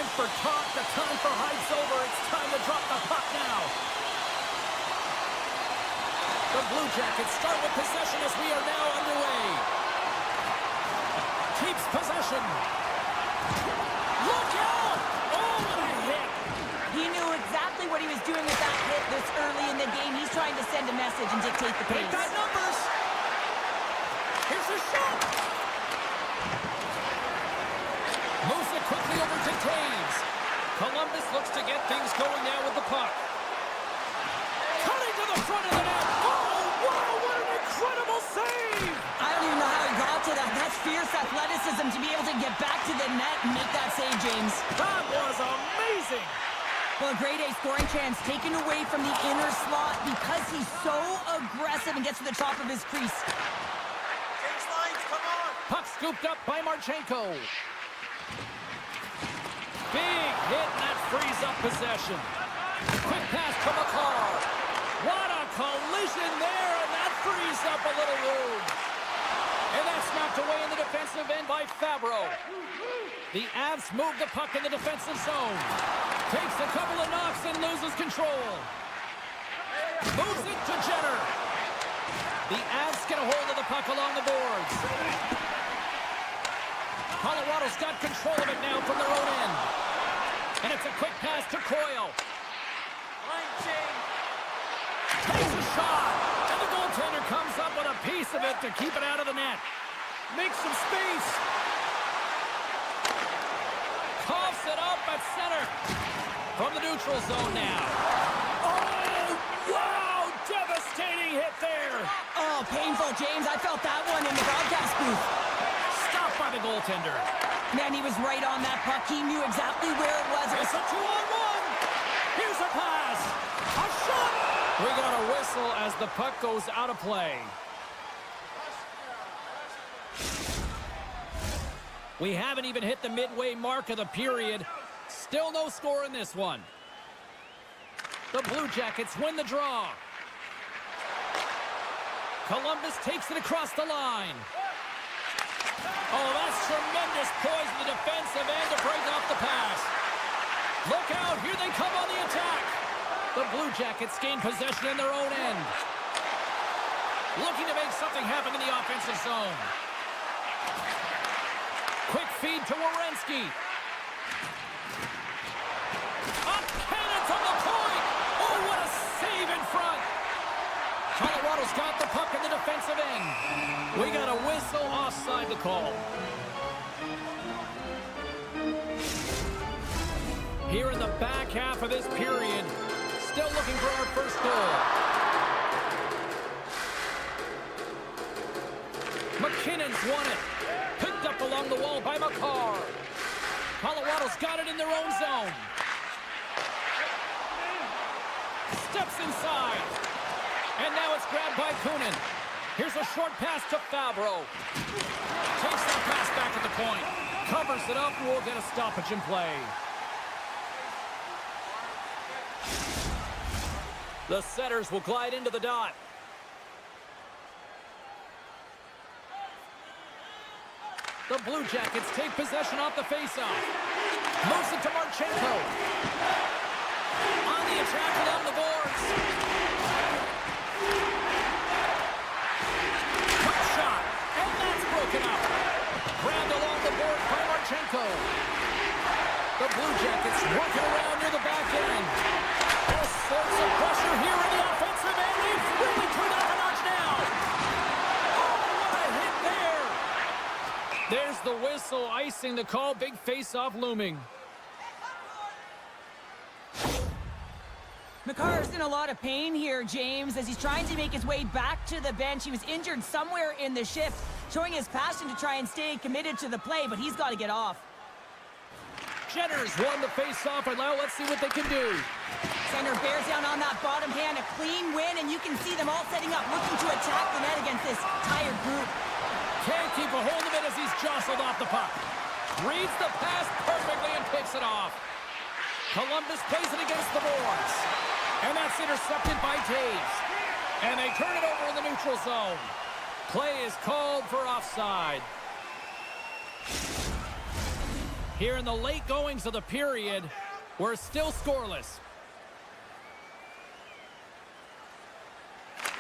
time for talk, the time for hype's over. It's time to drop the puck now. The Blue Jackets start with possession as we are now underway. Keeps possession. Look out! Oh, what a hit! He knew exactly what he was doing with that hit this early in the game. He's trying to send a message and dictate the pace. They've got numbers. Here's a shot. Moves it quickly over to Taves. Columbus looks to get things going now with the puck. Cutting to the front of the net. Oh, wow, what an incredible save! I don't even know how he got to that. That's fierce athleticism to be able to get back to the net and make that save, James. That was amazing! Well, a grade A scoring chance taken away from the inner slot because he's so aggressive and gets to the top of his crease. Change lines, come on! Puck scooped up by Marchenko. Big hit, and that frees up possession. Quick pass to McCarr. What a collision there, and that frees up a little room. And that's knocked away in the defensive end by Fabro. The Avs move the puck in the defensive zone. Takes a couple of knocks and loses control. Moves it to Jenner. The Avs get a hold of the puck along the boards. Colorado's got control of it now from their own end. And it's a quick pass to Coyle. Line change! Takes a shot. And the goaltender comes up with a piece of it to keep it out of the net. Makes some space. Coughs it up at center. From the neutral zone now. Oh, wow! Devastating hit there. Oh, painful, James. I felt that one in the broadcast booth. Stopped by the goaltender. Man, he was right on that puck. He knew exactly where it was. It's a 2-on-1. Here's a pass. A shot. We got a whistle as the puck goes out of play. We haven't even hit the midway mark of the period. Still no score in this one. The Blue Jackets win the draw. Columbus takes it across the line. Oh, that's tremendous poise in the defensive end to break off the pass. Look out, here they come on the attack. The Blue Jackets gain possession in their own end. Looking to make something happen in the offensive zone. Quick feed to Werenski. Up cannon from the point. Oh, what a save in front. Colorado's got the puck in the defensive end. We got a whistle offside to call. Here in the back half of this period, still looking for our first goal. McKinnon's won it. Picked up along the wall by McCarr. Colorado's got it in their own zone. Steps inside. And now it's grabbed by Kunin. Here's a short pass to Fabro. Takes that pass back at the point. Covers it up and we'll get a stoppage in play. The setters will glide into the dot. The Blue Jackets take possession off the faceoff. Moves it to Marchenko. On the attack along the boards. Quick shot. And that's broken up. Grabbed along the boards by Marchenko. The Blue Jackets working around near the back end. All sorts of pressure here in the offensive end. They've really turned up a notch now. Oh, what a hit there. There's the whistle, icing the call. Big face-off looming. McCarr's in a lot of pain here, James, as he's trying to make his way back to the bench. He was injured somewhere in the shift, showing his passion to try and stay committed to the play, but he's got to get off. Jenner's won the face-off, and now let's see what they can do. Center bears down on that bottom hand, a clean win, and you can see them all setting up, looking to attack the net against this tired group. Can't keep a hold of it as he's jostled off the puck. Reads the pass perfectly and picks it off. Columbus plays it against the boards. And that's intercepted by Taves. And they turn it over in the neutral zone. Play is called for offside. Here in the late goings of the period, we're still scoreless.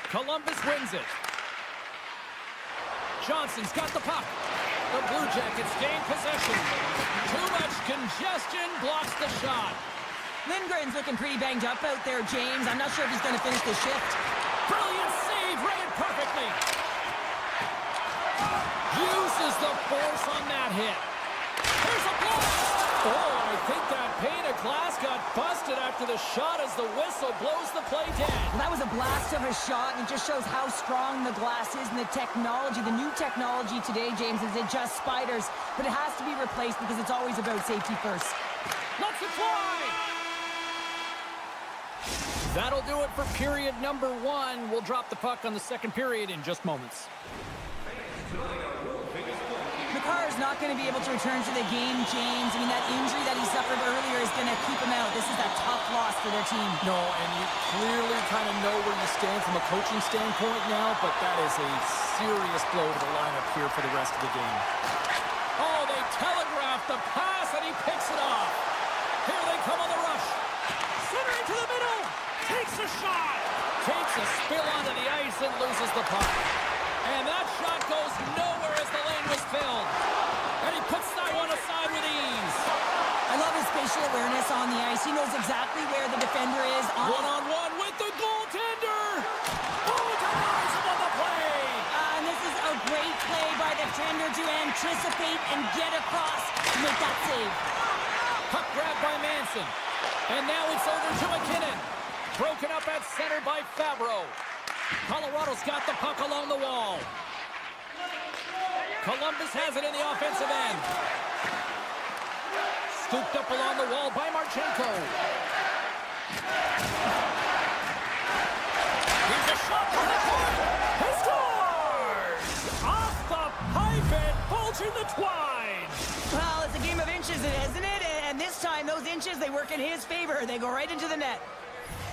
Columbus wins it. Johnson's got the puck. The Blue Jackets gain possession. Too much congestion blocks the shot. Lindgren's looking pretty banged up out there, James. I'm not sure if he's going to finish the shift. Brilliant save, read it perfectly. Uses the force on that hit. Here's a blast. Oh, I think that pane of glass got busted after the shot as the whistle blows the play dead. Well, that was a blast of a shot, and it just shows how strong the glass is and the technology. The new technology today, James, is it just spiders, but it has to be replaced because it's always about safety first. Let's it fly! That'll do it for period number 1. We'll drop the puck on the second period in just moments. McCarr's not going to be able to return to the game, James. I mean, that injury that he suffered earlier is going to keep him out. This is a tough loss for their team. No, and you clearly kind of know where you stand from a coaching standpoint now, but that is a serious blow to the lineup here for the rest of the game. Oh, they telegraphed the pass, and he picks it off. Here they come on the rush. Center into the middle. Takes a shot. Takes a spill onto the ice and loses the puck. And that shot goes nowhere as the lane was filled. And he puts that one aside with ease. I love his spatial awareness on the ice. He knows exactly where the defender is. One-on-one with the goaltender. Oh, denies him on the play. And this is a great play by the defender to anticipate and get across to make that save. Puck grabbed by Manson. And now it's over to McKinnon. Broken up at center by Fabro. Colorado's got the puck along the wall. Columbus has it in the offensive end. Scooped up along the wall by Marchenko. Here's a shot from the point. He scores! Off the pipe and bulging the twine. Well, it's a game of inches, isn't it? And this time, those inches, they work in his favor. They go right into the net.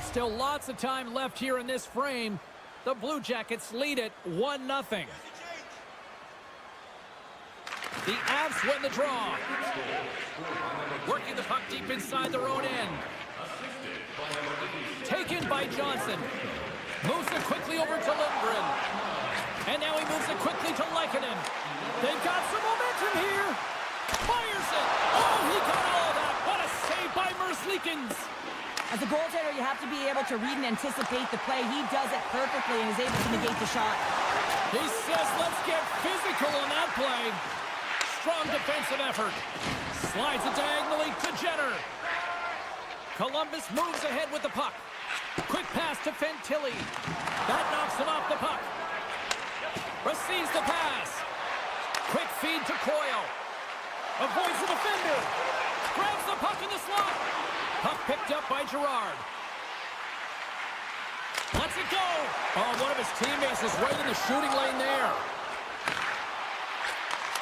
Still lots of time left here in this frame. The Blue Jackets lead it 1-0. The Avs win the draw. Working the puck deep inside their own end. Taken by Johnson. Moves it quickly over to Lindgren. And now he moves it quickly to Lehkonen. They've got some momentum here. Fires it. Oh, he got all that. What a save by Merzlikins. As a goaltender, you have to be able to read and anticipate the play. He does it perfectly and is able to negate the shot. He says, let's get physical on that play. Strong defensive effort. Slides it diagonally to Jenner. Columbus moves ahead with the puck. Quick pass to Fantilli. That knocks him off the puck. Receives the pass. Quick feed to Coyle. Avoids the defender. Grabs the puck in the slot. Puck picked up by Girard. Lets it go. Oh, one of his teammates is right in the shooting lane there.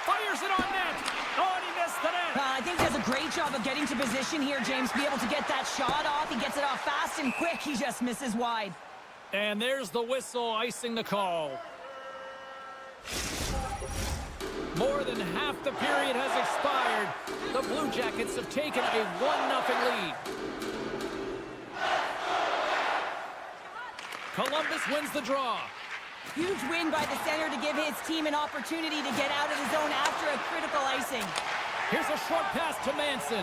Fires it on net. Oh, and he missed the net. I think he does a great job of getting to position here, James. Be able to get that shot off. He gets it off fast and quick. He just misses wide. And there's the whistle icing the call. More than half the period has expired. The Blue Jackets have taken a 1-0 lead. Columbus wins the draw. Huge win by the center to give his team an opportunity to get out of the zone after a critical icing. Here's a short pass to Manson.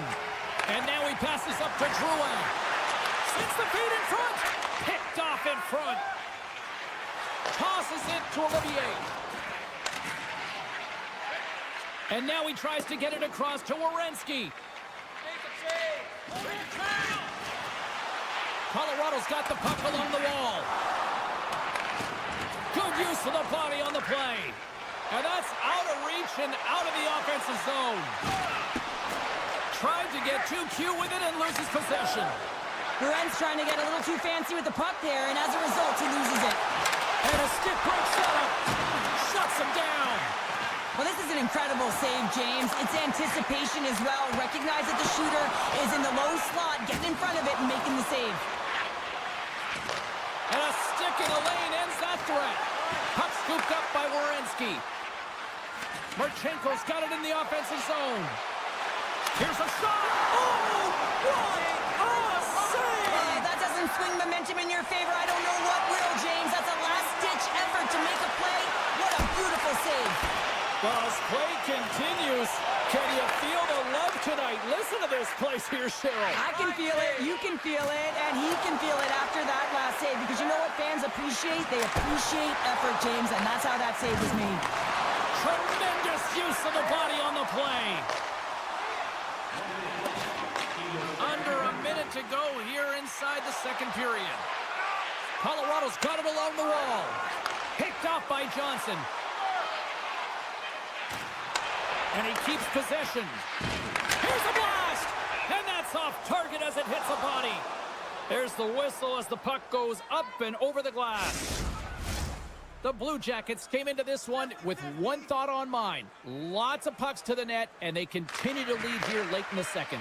And now he passes up to Drouin. Sends the feed in front. Picked off in front. Tosses it to Olivier. And now he tries to get it across to Werenski. Colorado's got the puck along the wall. Good use of the body on the play. And that's out of reach and out of the offensive zone. Tried to get too cute with it and loses possession. Lorenz trying to get a little too fancy with the puck there, and as a result, he loses it. And a stick break setup. Shuts him down. Well, this is an incredible save, James. It's anticipation as well. Recognize that the shooter is in the low slot, getting in front of it and making the save. And a stick in the lane ends that threat. Puck scooped up by Werenski. Marchenko's got it in the offensive zone. Here's a shot. Oh, what a save! That doesn't swing momentum in your favor. I don't know what will, James. That's a last-ditch effort to make a play. What a beautiful save. Well, as play continues, can you feel the love tonight? Listen to this place here, Cheryl. I can feel it, you can feel it, and he can feel it after that last save. Because you know what fans appreciate? They appreciate effort, James, and that's how that save was made. Tremendous use of the body on the play. Under a minute to go here inside the second period. Colorado's got it along the wall. Picked off by Johnson. And he keeps possession. Here's a blast! And that's off target as it hits a body. There's the whistle as the puck goes up and over the glass. The Blue Jackets came into this one with one thought on mind. Lots of pucks to the net, and they continue to lead here late in the second.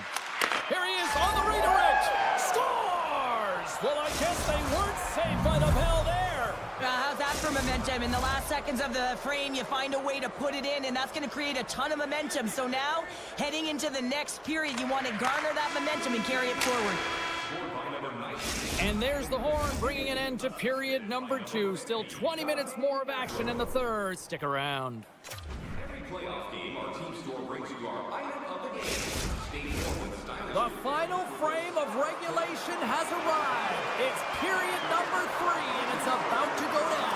Here he is on the redirect. Scores! Well, I guess they weren't safe by the bell there. How's that for momentum? In the last seconds of the frame, you find a way to put it in, and that's going to create a ton of momentum. So now, heading into the next period, you want to garner that momentum and carry it forward. And there's the horn, bringing an end to period number 2. Still 20 minutes more of action in the third. Stick around. Every playoff game, our team store brings you our item of the game. Stay warm with style. The final frame of regulation has arrived. It's period number 3, and it's about to go down.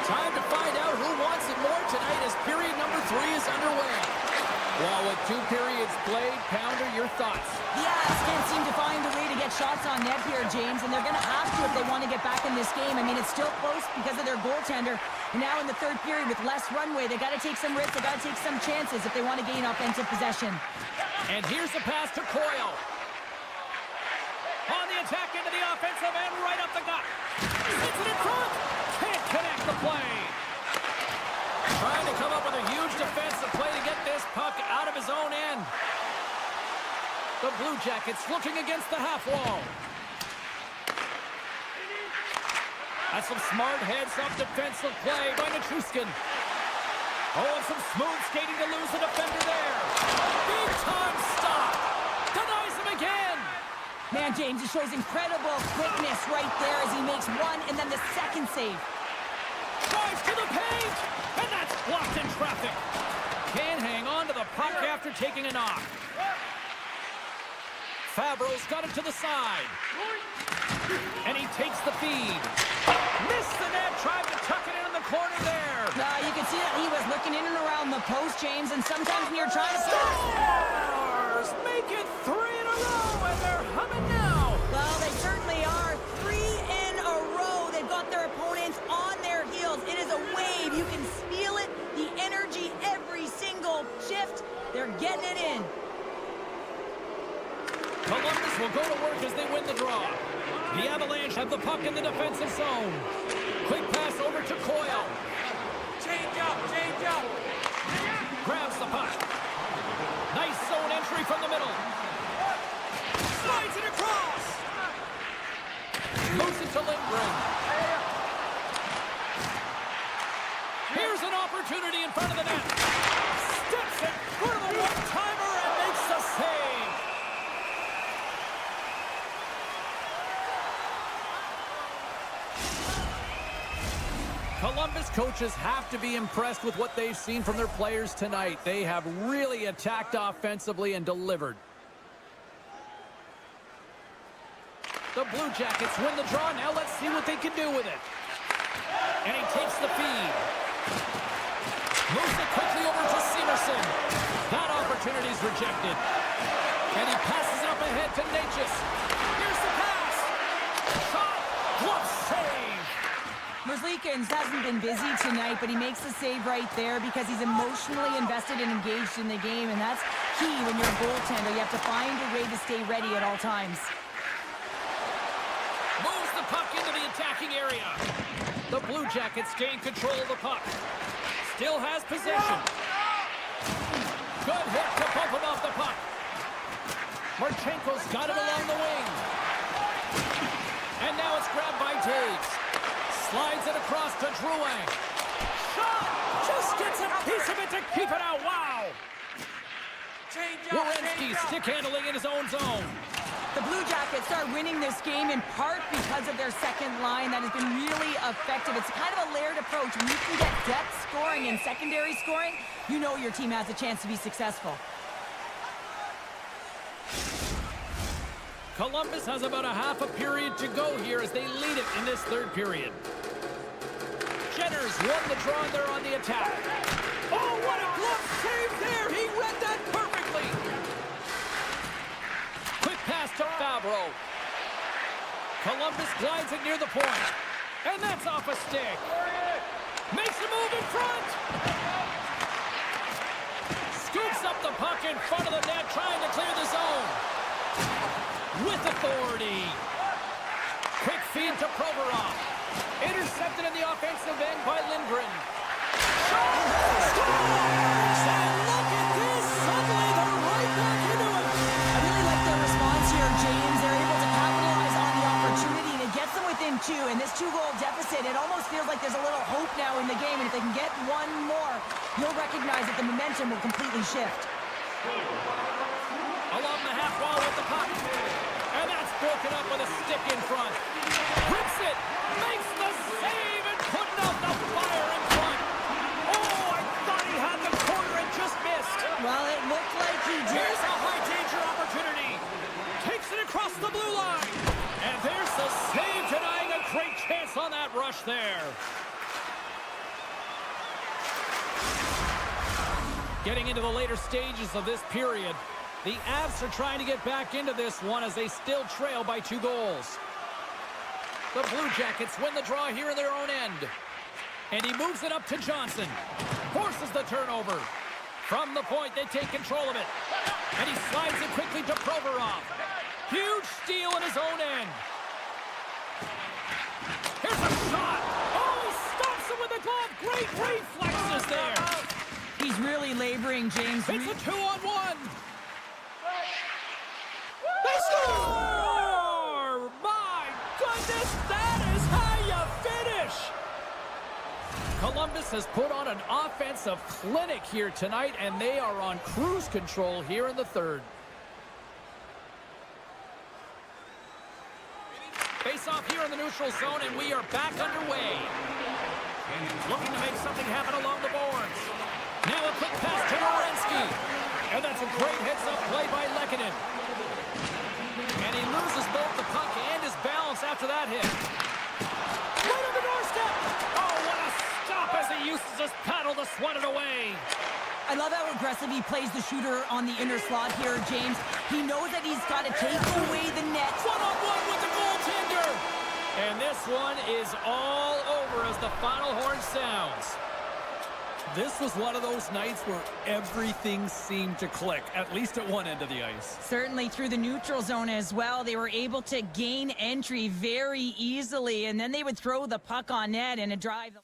Time to find out who wants it more tonight as period number 3 is underway. Well, with 2 periods played, Pounder, your thoughts? The Avs can't seem to find a way to get shots on net here, James, and they're going to have to if they want to get back in this game. I mean, it's still close because of their goaltender. And now in the third period with less runway, they got to take some risks, they got to take some chances if they want to gain offensive possession. And here's the pass to Coyle. On the attack into the offensive end, right up the gut. Hits it in front. Can't connect the play. Trying to come up with a huge defensive play to get this puck out of his own end. The Blue Jackets looking against the half wall. That's some smart heads-up defensive play by Nichushkin. Oh, and some smooth skating to lose the defender there. Big time stop. Denies him again. Man, James, it shows incredible quickness right there as he makes one and then the second save. Drives to the paint, and that's blocked in traffic. Can't hang on to the puck after taking a knock. Fabro's got it to the side. And he takes the feed. Missed the net, tried to tuck it in the corner there. You can see that he was looking in and around the post, James, and sometimes when you're trying to Stars make it 3 in a row, and they're humming now. Well, they certainly are. 3 in a row. They've got their opponents on their heels. It is a wave. You can feel it, the energy every single shift. They're getting it in. Columbus will go to work as they win the draw. The Avalanche have the puck in the defensive zone. Quick pass over to Coyle. Change up, change up. Grabs the puck. Nice zone entry from the middle. Slides it across. Moves it to Lindgren. Here's an opportunity in front of the net. Steps it for the one-timer and makes the save. Columbus coaches have to be impressed with what they've seen from their players tonight. They have really attacked offensively and delivered. The Blue Jackets win the draw. Now let's see what they can do with it. And he takes the feed. Moves it quickly over to Severson. That opportunity is rejected. And he passes it up ahead to Natchez. Here's the pass. Shot. Glove save. Merzlikins hasn't been busy tonight, but he makes the save right there because he's emotionally invested and engaged in the game, and that's key when you're a goaltender. You have to find a way to stay ready at all times. Moves the puck into the attacking area. The Blue Jackets gain control of the puck. Still has possession. Good hit to bump him off the puck. Marchenko's got it along the wing. And now it's grabbed by Taves. Slides it across to Drouin. Shot! Just gets a piece of it to keep it out. Wow! Werenski stick handling in his own zone. The Blue Jackets are winning this game in part because of their second line that has been really effective. It's kind of a layered approach. When you can get depth scoring and secondary scoring, you know your team has a chance to be successful. Columbus has about a half a period to go here as they lead it in this third period. Jenner's won the draw and they're on the attack. Oh, what a glove save there! He read that perfectly! Quick pass to Fabro. Columbus glides it near the point. And that's off a stick. Makes a move in front! Scoops up the puck in front of the net, trying to clear the zone. With authority. Quick feed to Provorov. Intercepted in the offensive end by Lindgren. Scores! And look at this! Suddenly they're right back into it. I really like their response here, James. They're able to capitalize on the opportunity and it gets them within two. And this two-goal deficit, it almost feels like there's a little hope now in the game. And if they can get one more, you'll recognize that the momentum will completely shift. Along the half wall with the puck. And that's broken up with a stick in front. Rips it, makes the save, and putting out the fire in front. Oh, I thought he had the corner and just missed. Well, it looked like he did. Here's a high danger opportunity. Takes it across the blue line. And there's the save, denying a great chance on that rush there. Getting into the later stages of this period, the Avs are trying to get back into this one as they still trail by 2 goals. The Blue Jackets win the draw here in their own end. And he moves it up to Johnson. Forces the turnover. From the point, they take control of it. And he slides it quickly to Provorov. Huge steal in his own end. Here's a shot. Oh, he stops it with a glove. Great reflexes there. He's really laboring, James. It's a 2-on-1. They score! My goodness, that is how you finish! Columbus has put on an offensive clinic here tonight, and they are on cruise control here in the third. Face off here in the neutral zone, and we are back underway. Looking to make something happen along the boards. Now a quick pass to Werenski. And that's a great heads-up play by Lehkonen. And he loses both the puck and his balance after that hit. Right on the doorstep! Oh, what a stop as he uses his paddle to swat it away. I love how aggressive he plays the shooter on the inner slot here, James. He knows that he's got to take away the net. One-on-one with the goaltender! And this one is all over as the final horn sounds. This was one of those nights where everything seemed to click, at least at one end of the ice. Certainly through the neutral zone as well. They were able to gain entry very easily, and then they would throw the puck on net and a drive.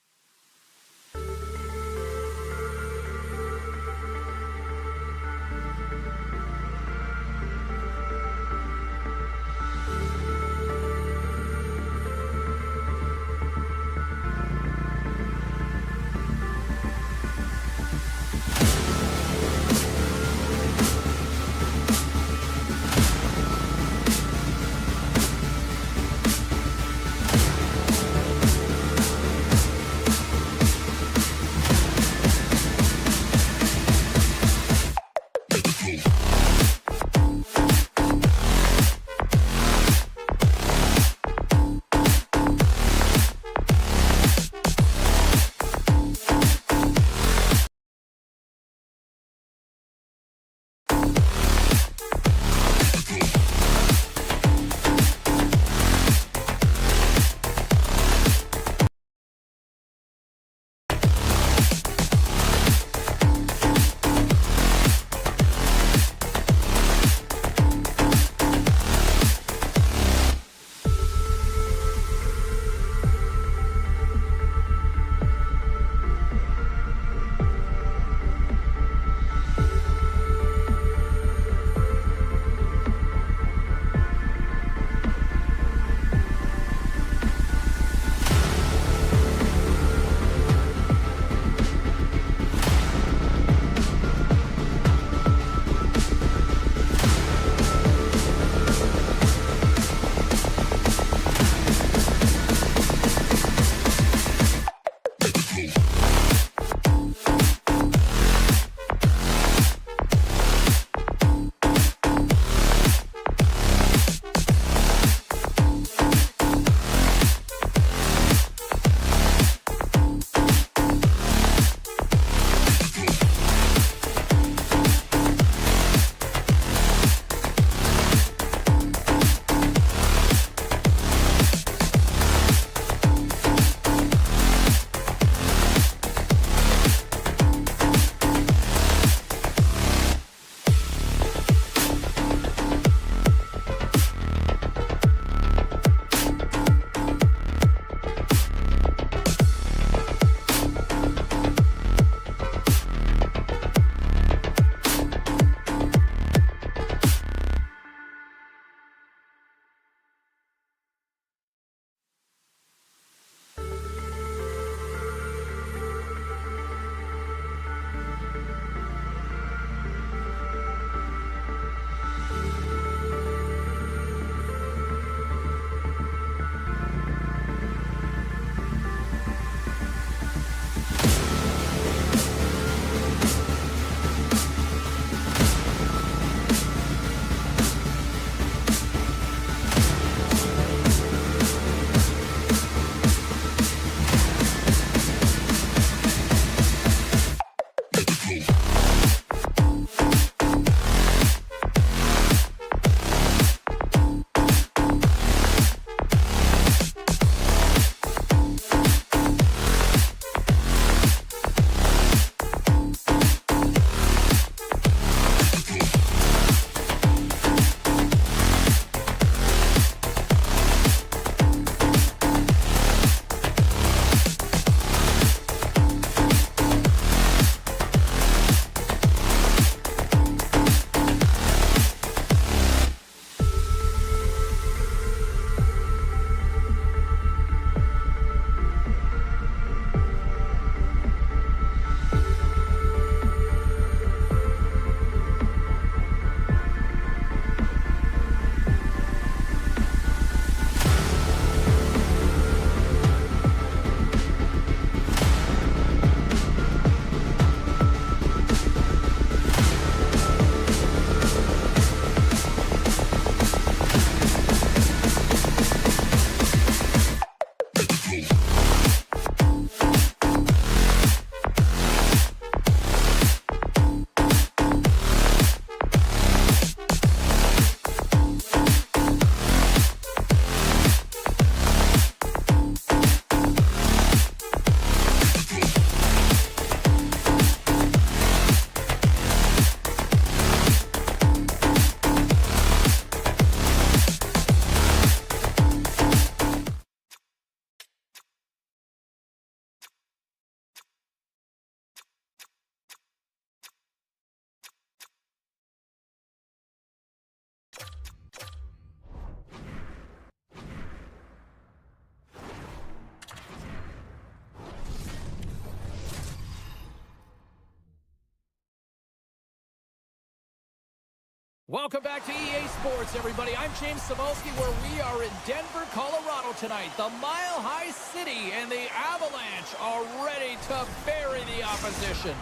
Welcome back to EA Sports, everybody. I'm James Cebulski, where we are in Denver, Colorado tonight. The Mile High City and the Avalanche are ready to bury the opposition.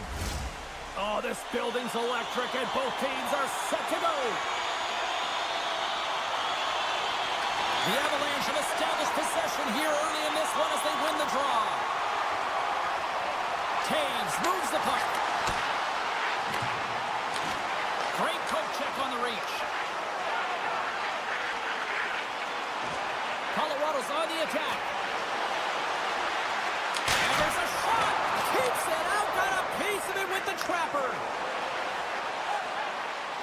Oh, this building's electric, and both teams are set to go. The Avalanche have established possession here early in this one as they win the draw. Taves moves the puck. Great poke check on the reach. Colorado's on the attack. And there's a shot. Keeps it out. Got a piece of it with the trapper.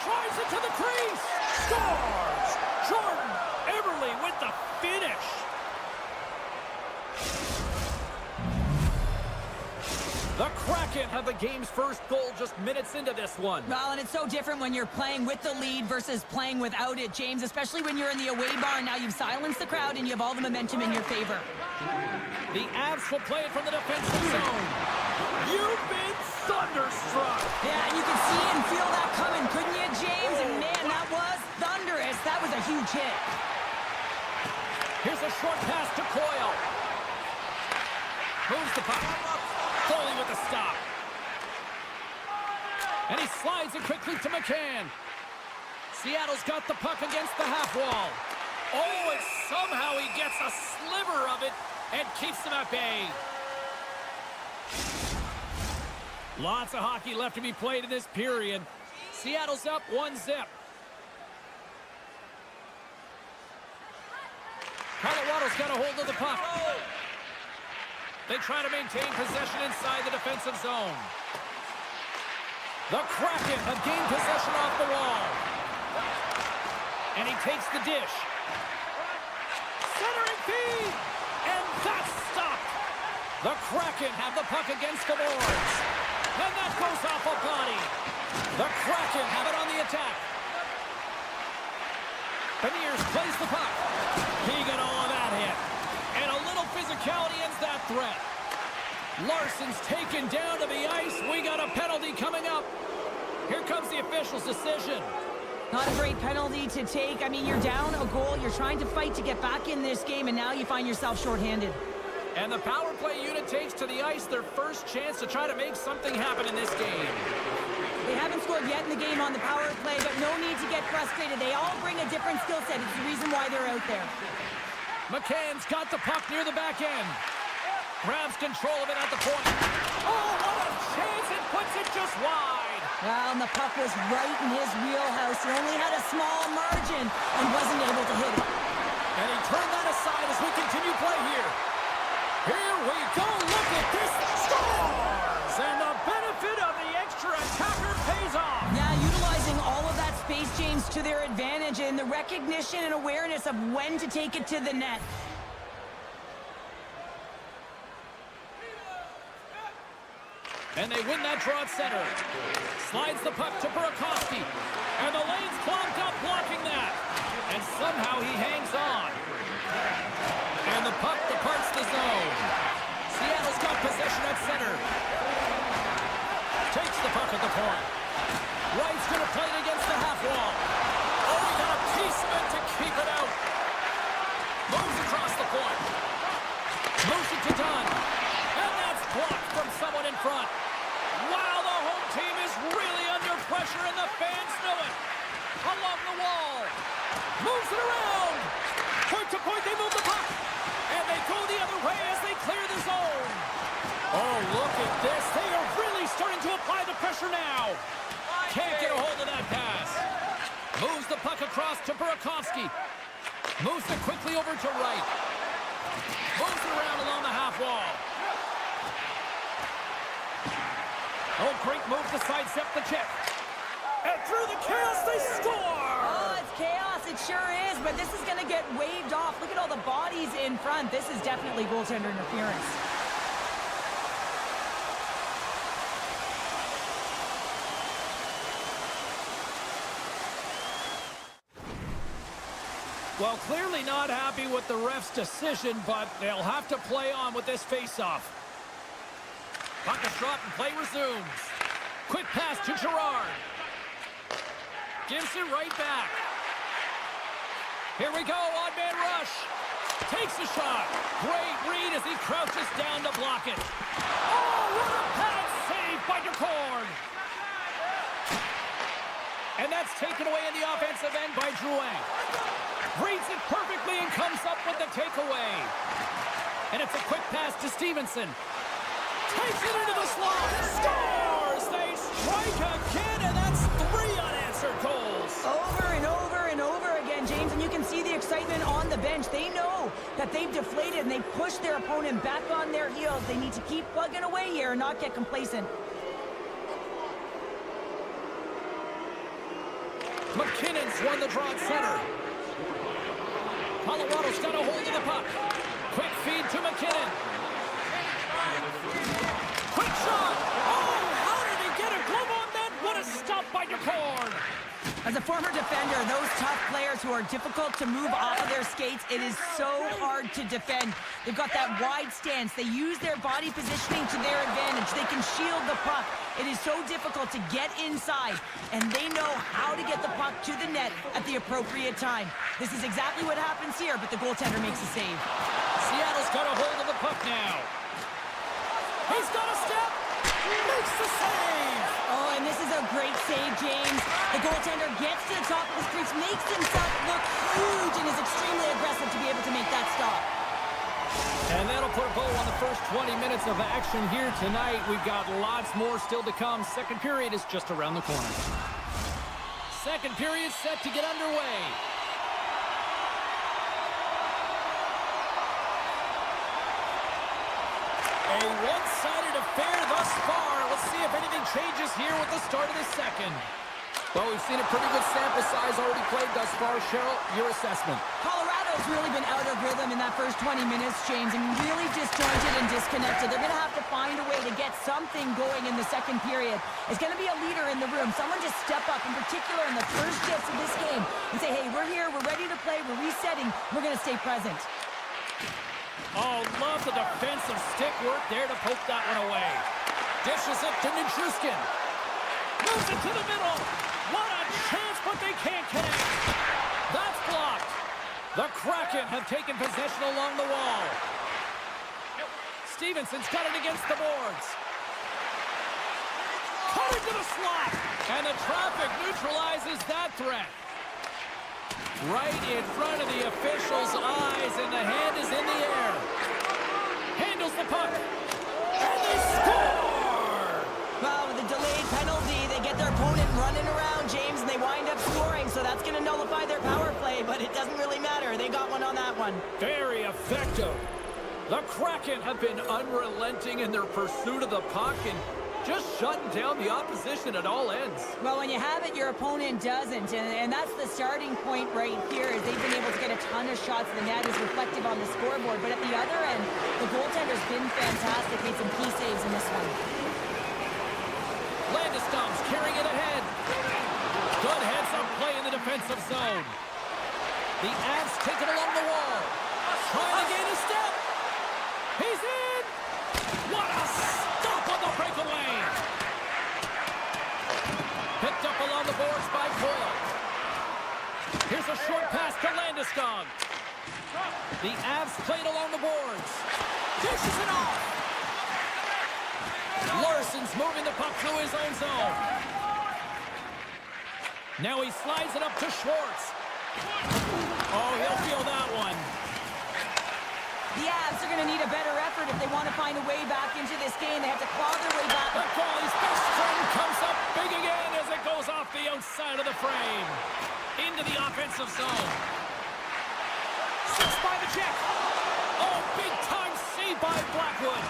Drives it to the crease. Scores. Jordan Eberle with the finish. The Kraken have the game's first goal just minutes into this one. Well, and it's so different when you're playing with the lead versus playing without it, James, especially when you're in the away bar. Now you've silenced the crowd and you have all the momentum in your favor. The Avs will play it from the defensive zone. You've been thunderstruck. Yeah, and you can see and feel that coming, couldn't you, James? And man, that was thunderous. That was a huge hit. Here's a short pass to Coyle. Moves the puck. Foley with the stop. And he slides it quickly to McCann. Seattle's got the puck against the half wall. Oh, and somehow he gets a sliver of it and keeps them at bay. Lots of hockey left to be played in this period. Seattle's up 1-0. Colorado's got a hold of the puck. They try to maintain possession inside the defensive zone. The Kraken have gained possession off the wall. And he takes the dish. Centering feed! And that's stopped. The Kraken have the puck against the boards. And that goes off a body. The Kraken have it on the attack. Beniers plays the puck. He got all of that hit. And a little physicality ends that threat. Larson's taken down to the ice. We got a penalty coming up. Here comes the official's decision. Not a great penalty to take. I mean, you're down a goal. You're trying to fight to get back in this game, and now you find yourself shorthanded. And the power play unit takes to the ice their first chance to try to make something happen in this game. They haven't scored yet in the game on the power play, but no need to get frustrated. They all bring a different skill set. It's the reason why they're out there. McCann's got the puck near the back end. Grabs control of it at the point. Oh, what a chance! It puts it just wide. Well, and the puck was right in his wheelhouse. He only had a small margin and wasn't able to hit it. And he turned that aside as we continue play here. Here we go. Look at this. Scores! And the benefit of the extra attacker pays off. Yeah, utilizing all of that space, James, to their advantage, and the recognition and awareness of when to take it to the net. And they win that draw at center. Slides the puck to Burakovsky. And the lane's clogged up blocking that. And somehow he hangs on. And the puck departs the zone. Seattle's got possession at center. Takes the puck at the point. Wright's going to play it against the half wall. Oh, he got a piece of it to keep it out. Moves across the point. Moves it to Dunn. And that's blocked from someone in front. Wow, the home team is really under pressure, and the fans know it. Along the wall. Moves it around. Point to point, they move the puck. And they go the other way as they clear the zone. Oh, look at this. They are really starting to apply the pressure now. Can't get a hold of that pass. Moves the puck across to Burakovsky. Moves it quickly over to Wright. Moves it around along the half wall. Oh, great move to sidestep the check. And through the chaos, they score! Oh, it's chaos. It sure is, but this is going to get waved off. Look at all the bodies in front. This is definitely goaltender interference. Well, clearly not happy with the ref's decision, but they'll have to play on with this face-off. Puck is dropped and play resumes. Quick pass to Girard. Gives it right back. Here we go, on-man rush. Takes a shot. Great read as he crouches down to block it. Oh, what a pad save by Decord. And that's taken away in the offensive end by Drouin. Reads it perfectly and comes up with the takeaway. And it's a quick pass to Stevenson. Takes it into the slot. Scores! They strike again, and that's 3 unanswered goals. Over and over and over again, James, and you can see the excitement on the bench. They know that they've deflated, and they push their opponent back on their heels. They need to keep plugging away here and not get complacent. McKinnon's won the draw at center. Colorado's got a hold of the puck. Quick feed to McKinnon. Quick shot! Oh, how did he get a glove on that? What a stop by Decord! As a former defender, those tough players who are difficult to move off of their skates, it is so hard to defend. They've got that wide stance. They use their body positioning to their advantage. They can shield the puck. It is so difficult to get inside, and they know how to get the puck to the net at the appropriate time. This is exactly what happens here, but the goaltender makes a save. Seattle's got a hold of the puck now. He's got a step. Makes the save. Oh, and this is a great save, James. The goaltender gets to the top of the crease, makes himself look huge, and is extremely aggressive to be able to make that stop. And that'll put a bow on the first 20 minutes of action here tonight. We've got lots more still to come. Second period is just around the corner. Second period set to get underway. A one-sided affair thus far. Let's see if anything changes here with the start of the second. Well, we've seen a pretty good sample size already played thus far. Cheryl, your assessment. Colorado's really been out of rhythm in that first 20 minutes, James, and really disjointed and disconnected. They're going to have to find a way to get something going in the second period. It's going to be a leader in the room. Someone just step up, in particular in the first shifts of this game, and say, hey, we're here, we're ready to play, we're resetting, we're going to stay present. Oh, love the defensive stick work there to poke that one away. Dishes it to Nichushkin. Moves it to the middle. What a chance, but they can't connect. That's blocked. The Kraken have taken possession along the wall. Stevenson's got it against the boards. Cut into the slot. And the traffic neutralizes that threat. Right in front of the official's eyes, and the hand is in the air. Handles the puck. And they score! Well, with a delayed penalty, they get their opponent running around, James, and they wind up scoring, so that's going to nullify their power play, but it doesn't really matter. They got one on that one. Very effective. The Kraken have been unrelenting in their pursuit of the puck and just shutting down the opposition at all ends. Well, when you have it, your opponent doesn't, and that's the starting point right here, is they've been able to get a ton of shots. The net is reflective on the scoreboard, but at the other end, the goaltender's been fantastic, made some key saves in this one. Landeskog's carrying it ahead. Good heads-up play in the defensive zone. The Avs take it along the wall. Trying to gain a step. He's in! What a stop on the breakaway! Picked up along the boards by Coyle. Here's a short pass to Landeskog. The Avs played along the boards. Dishes it off! Larson's moving the puck through his own zone. Now he slides it up to Schwartz. Oh, he'll feel that one. The Avs are going to need a better effort if they want to find a way back into this game. They have to claw their way back. The goalie's best friend comes up big again as it goes off the outside of the frame. Into the offensive zone. Six by the check. Oh, big time save by Blackwood.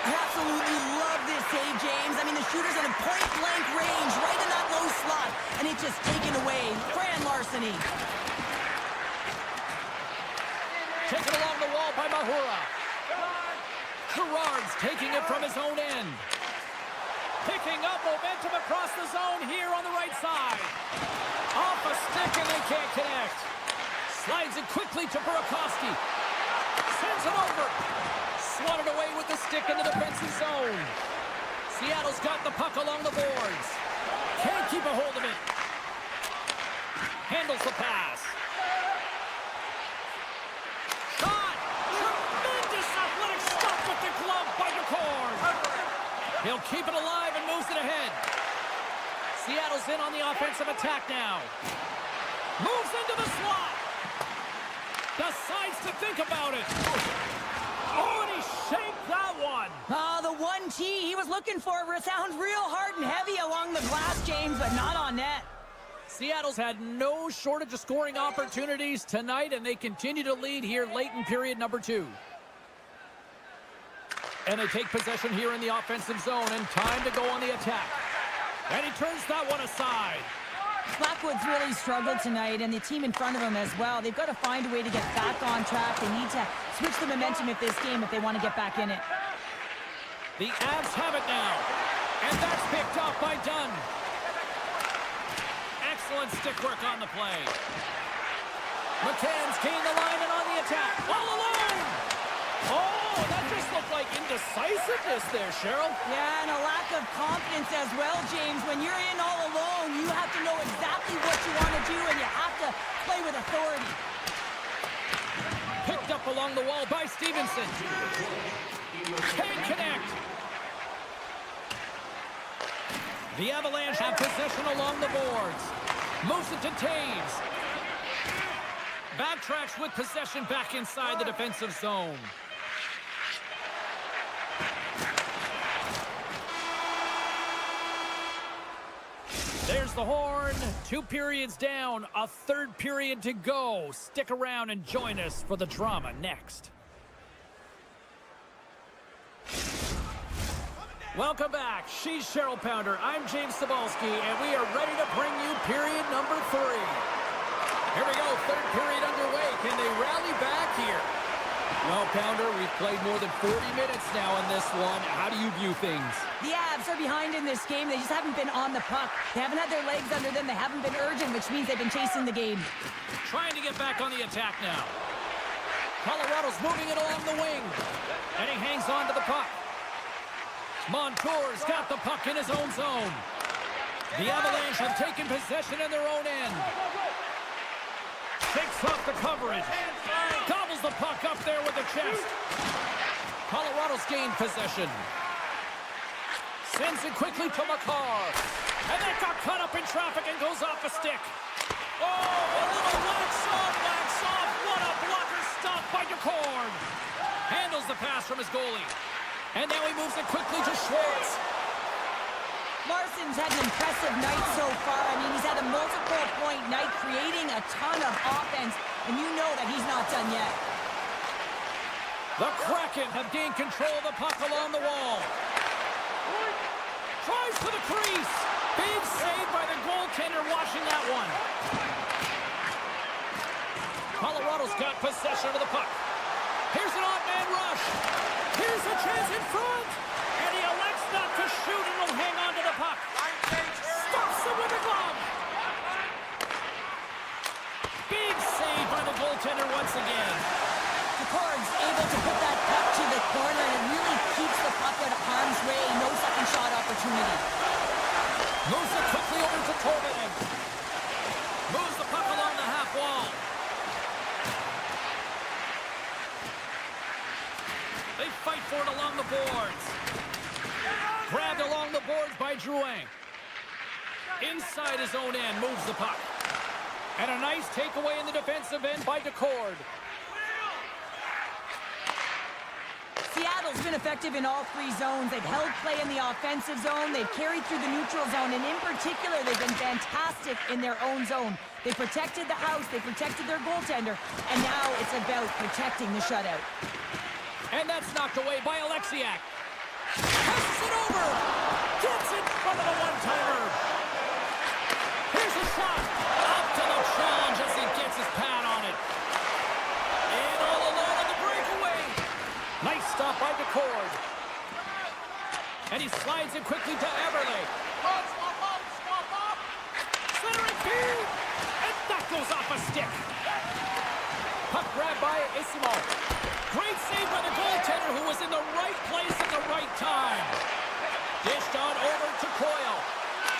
I absolutely love this save, James. I mean, the shooter's in a point-blank range, right in that low slot, and it's just taken away. Fran Larceny. Taken along the wall by Mahura. Gerard's taking it from his own end. Picking up momentum across the zone here on the right side. Off a stick and they can't connect. Slides it quickly to Burakovsky. Sends it over. Swatted away with the stick in the defensive zone. Seattle's got the puck along the boards. Can't keep a hold of it. Handles the pass. Shot! Tremendous athletic stop with the glove by Decord. He'll keep it alive and moves it ahead. Seattle's in on the offensive attack now. Moves into the slot. Decides to think about it. Oh, and he shaped that one. Oh, the 1T he was looking for sounds real hard and heavy along the glass, James, but not on net. Seattle's had no shortage of scoring opportunities tonight, and they continue to lead here late in period number 2. And they take possession here in the offensive zone, and time to go on the attack. And he turns that one aside. Blackwood's really struggled tonight, and the team in front of him as well. They've got to find a way to get back on track. They need to switch the momentum of this game if they want to get back in it. The Avs have it now, and that's picked up by Dunn. Excellent stick work on the play. McCann's gained the line and on the attack. All alone! Oh, that just looked like indecisiveness there, Cheryl. Yeah, and a lack of confidence as well, James. When you're in all alone, you have to know exactly what you want to do, and you have to play with authority. Picked up along the wall by Stevenson. Can't connect. The Avalanche have possession along the boards. Moves it to Taves. Backtracks with possession back inside the defensive zone. There's the horn. 2 periods down. A 3rd period to go. Stick around and join us for the drama next. Welcome back. She's Cheryl Pounder. I'm James Cebulski, and we are ready to bring you period number 3. Here we go. 3rd period underway. Can they rally back here? Well, Pounder, we've played more than 40 minutes now in this one. How do you view things? The Avs are behind in this game. They just haven't been on the puck. They haven't had their legs under them. They haven't been urgent, which means they've been chasing the game. Trying to get back on the attack now. Colorado's moving it along the wing. And he hangs on to the puck. Montour's got the puck in his own zone. The Avalanche have taken possession in their own end. Takes off the coverage. Gobbles the puck up there with the chest. Colorado's gained possession. Sends it quickly to McCarr. And that got cut up in traffic and goes off a stick. Oh, a little wax off. What a blocker stop by Decord. Handles the pass from his goalie. And now he moves it quickly to Schwartz. Larson's had an impressive night so far. I mean, he's had a multiple-point night, creating a ton of offense, and you know that he's not done yet. The Kraken have gained control of the puck along the wall. Tries for the crease. Big save by the goaltender watching that one. Colorado's got possession of the puck. Here's an odd-man rush. Here's a chance in front. And he elects not to shoot and will hang on to the puck. Stops it with a glove. Big save by the goaltender once again. Decord's able to put that puck to the corner, and it really keeps the puck out of harm's way. No second shot opportunity. Moves it quickly over to Tolman. Moves the puck along the half wall. They fight for it along the boards. Grabbed along the boards by Drouin. Inside his own end, moves the puck. And a nice takeaway in the defensive end by Decord. Seattle's been effective in all 3 zones. They've held play in the offensive zone. They've carried through the neutral zone. And in particular, they've been fantastic in their own zone. They protected the house. They protected their goaltender. And now it's about protecting the shutout. And that's knocked away by Alexiak. Passes it over. Gets in front of the one-timer. Here's a shot. Up to the challenge as he gets his pad on it. And all alone on the breakaway. Nice stop by Decord. And he slides it quickly to Everly. Centering feed. And that goes off a stick. Puck grabbed by Isimo. Great save by the goaltender, who was in the right place at the right time. Dished on over to Coyle.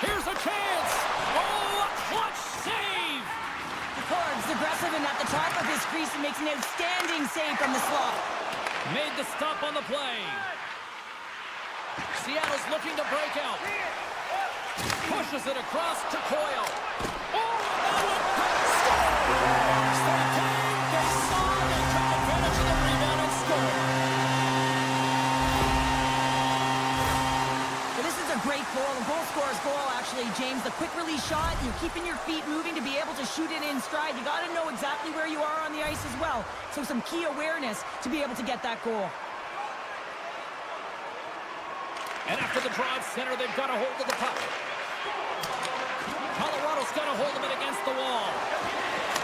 Here's a chance. Oh, a clutch save. aggressive and at the top of his crease and makes an outstanding save from the slot. Made the stop on the play. Seattle's looking to break out. Pushes it across to Coyle. Oh, that one scores! They came, they saw, they took advantage of the rebound and scored. Well, this is a great goal, a goal scorer's goal, actually, James. The quick release shot, you're keeping your feet moving to be able to shoot it in stride. You got to know exactly where you are on the ice as well. So some key awareness to be able to get that goal. And after the draw at center, they've got a hold of the puck. Colorado's got a hold of it against the wall.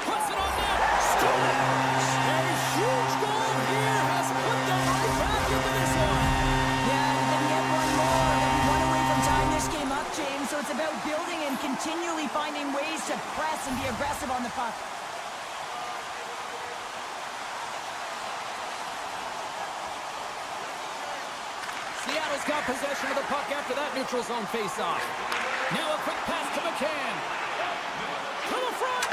Puts it on net. Scores! A huge goal here has put them right back into this one. Yeah, and then get one more. They'll be one away from tying this game up, James. So it's about building and continually finding ways to press and be aggressive on the puck. Seattle's got possession of the puck after that neutral zone face-off. Now a quick pass to McCann. To the front.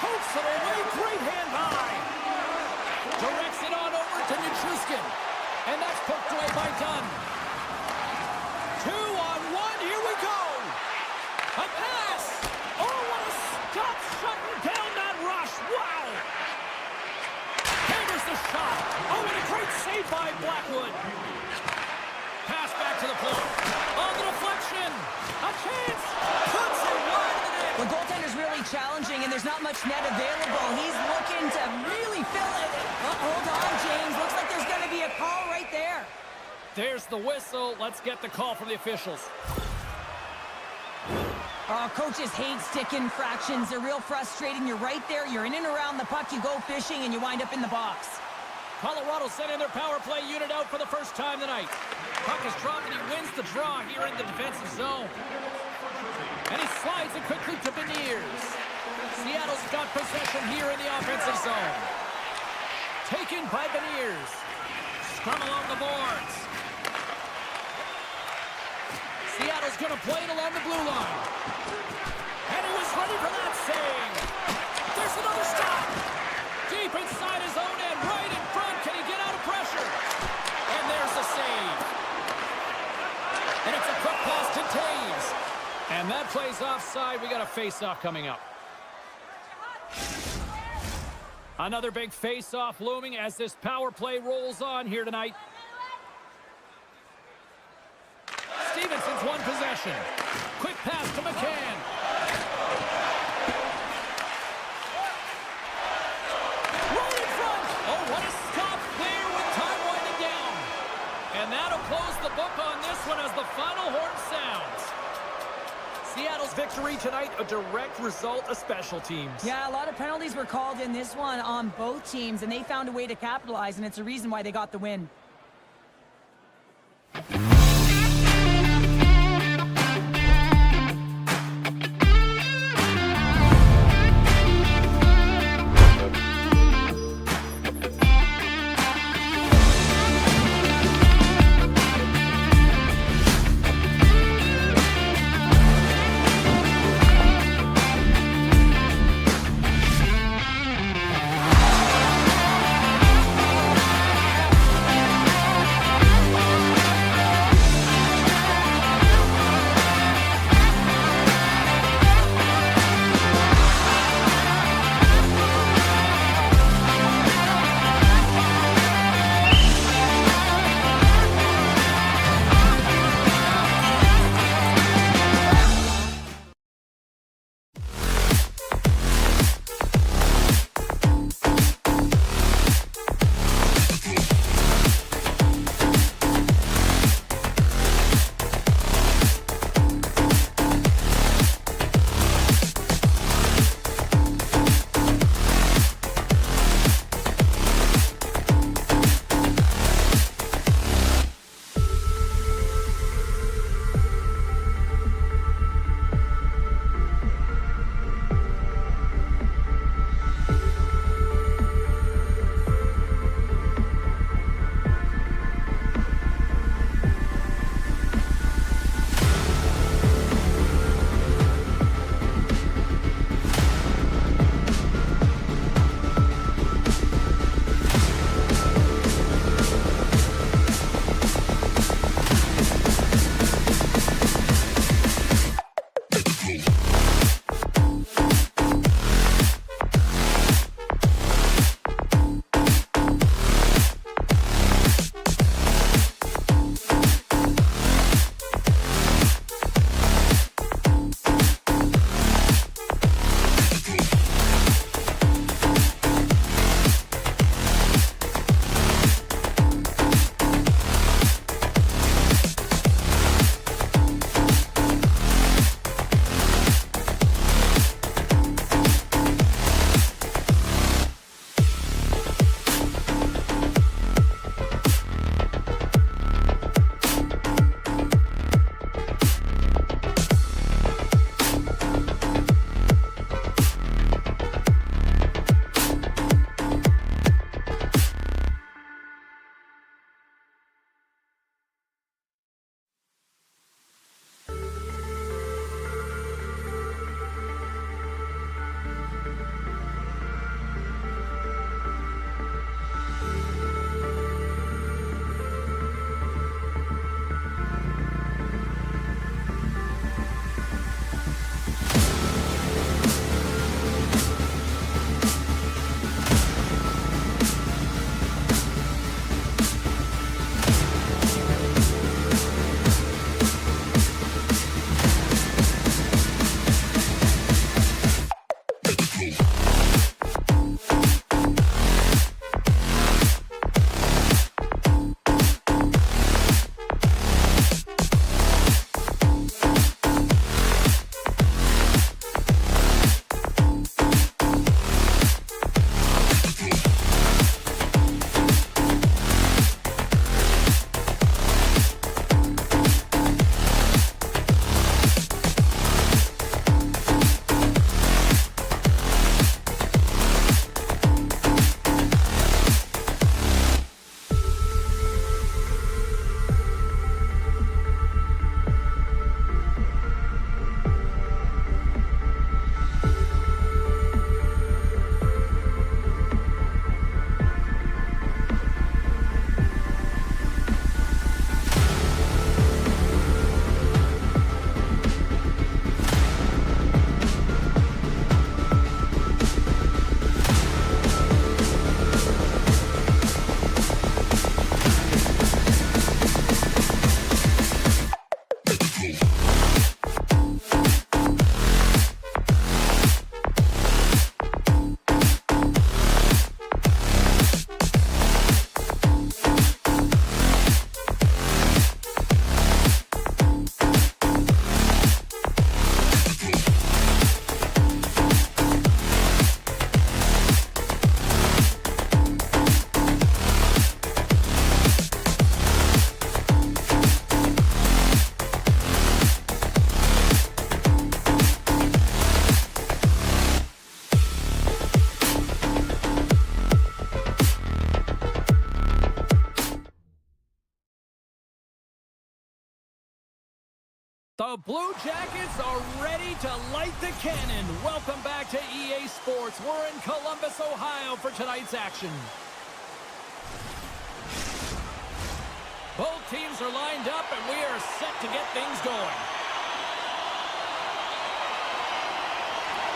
Hooks it away. Great hand high. Directs it on over to Nichushkin. And that's poked away by Dunn. 2-on-1. Here we go. A pass. Oh, what a stop shutting down that rush. Wow. Hammers the shot. Oh, and a great save by Blackwood. Pass back to the point. On the deflection. A chance. Puts it wide of the net. The goaltender's really challenging, and there's not much net available. He's looking to really fill it. Oh, hold on, James. Looks like there's going to be a call right there. There's the whistle. Let's get the call from the officials. Oh, coaches hate stick infractions. They're real frustrating. You're right there. You're in and around the puck. You go fishing, and you wind up in the box. Colorado sending their power play unit out for the first time tonight. Puck is dropped, and he wins the draw here in the defensive zone. And he slides it quickly to Beniers. Seattle's got possession here in the offensive zone. Taken by Beniers. Scrum along the boards. Seattle's going to play it along the blue line. And he was ready for that save. There's another stop. Deep inside his own end, right in front. Can he get out of pressure? And there's the save. And it's a quick pass to Taves. And that plays offside. We got a face-off coming up. Another big face-off looming as this power play rolls on here tonight. Stevenson's won possession. Quick pass to McCann. Right in front. Oh, what a stop there with time winding down. And that'll close the book on this one as the final horn sounds. Seattle's victory tonight, a direct result of special teams. Yeah, a lot of penalties were called in this one on both teams, and they found a way to capitalize, and it's a reason why they got the win. The Blue Jackets are ready to light the cannon. Welcome back to EA Sports. We're in Columbus, Ohio for tonight's action. Both teams are lined up and we are set to get things going.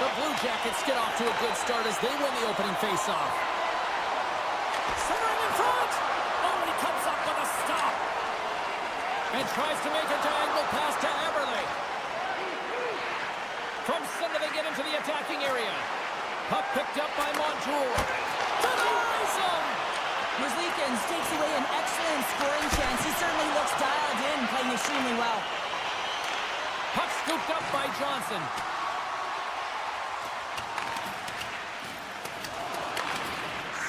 The Blue Jackets get off to a good start as they win the opening faceoff. Centering in front! Oh, he comes up with a stop! And tries to make a diagonal pass to Eberle. From center they get into the attacking area. Puck picked up by Montour. Denies him! Merzlikins takes away an excellent scoring chance. He certainly looks dialed in, playing extremely well. Puck scooped up by Johnson.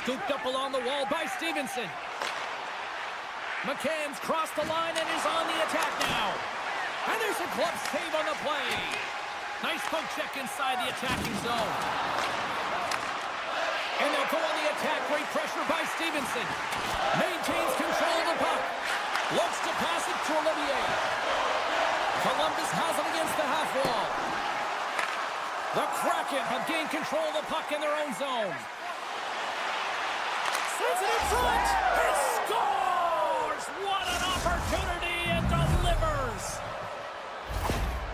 Scooped up along the wall by Stevenson. McCann's crossed the line and is on the attack now. And there's a glove save on the play. Nice poke check inside the attacking zone. And they'll go on the attack. Great pressure by Stevenson. Maintains control of the puck. Looks to pass it to Olivier. Columbus has it against the half wall. The Kraken have gained control of the puck in their own zone. Sends it in front. He scores! What an opportunity, and delivers!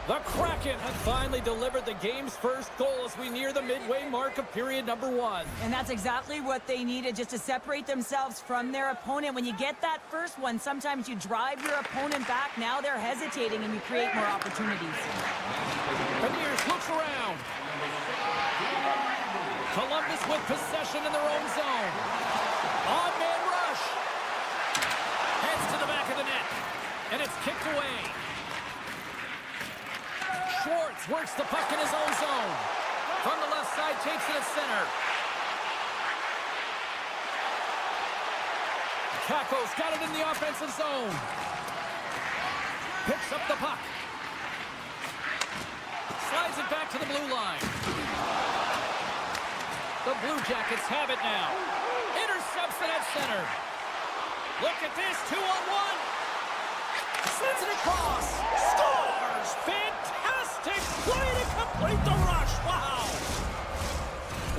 The Kraken have finally delivered the game's first goal as we near the midway mark of period number 1. And that's exactly what they needed, just to separate themselves from their opponent. When you get that first one, sometimes you drive your opponent back. Now they're hesitating, and you create more opportunities. Beniers looks around. Columbus with possession in their own zone. On-man rush. Heads to the back of the net. And it's kicked away. Schwartz works the puck in his own zone. From the left side, takes it at center. Kako's got it in the offensive zone. Picks up the puck. Slides it back to the blue line. The Blue Jackets have it now. Intercepts it at center. Look at this, 2-on-1. Sends it across. Scores! Fantastic play to complete the rush. Wow!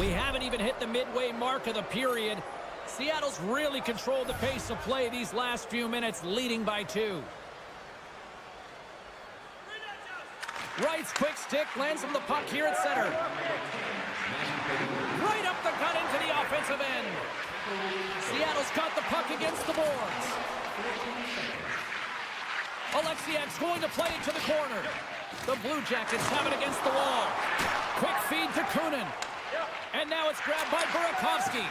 We haven't even hit the midway mark of the period. Seattle's really controlled the pace of play these last few minutes, leading by 2. Wright's quick stick lands him the puck here at center. Right up the gut into the offensive end. Seattle's got the puck against the boards. Alexiak's going to play it to the corner. The Blue Jackets have it against the wall. Quick feed to Kunin. And now it's grabbed by Burakovsky.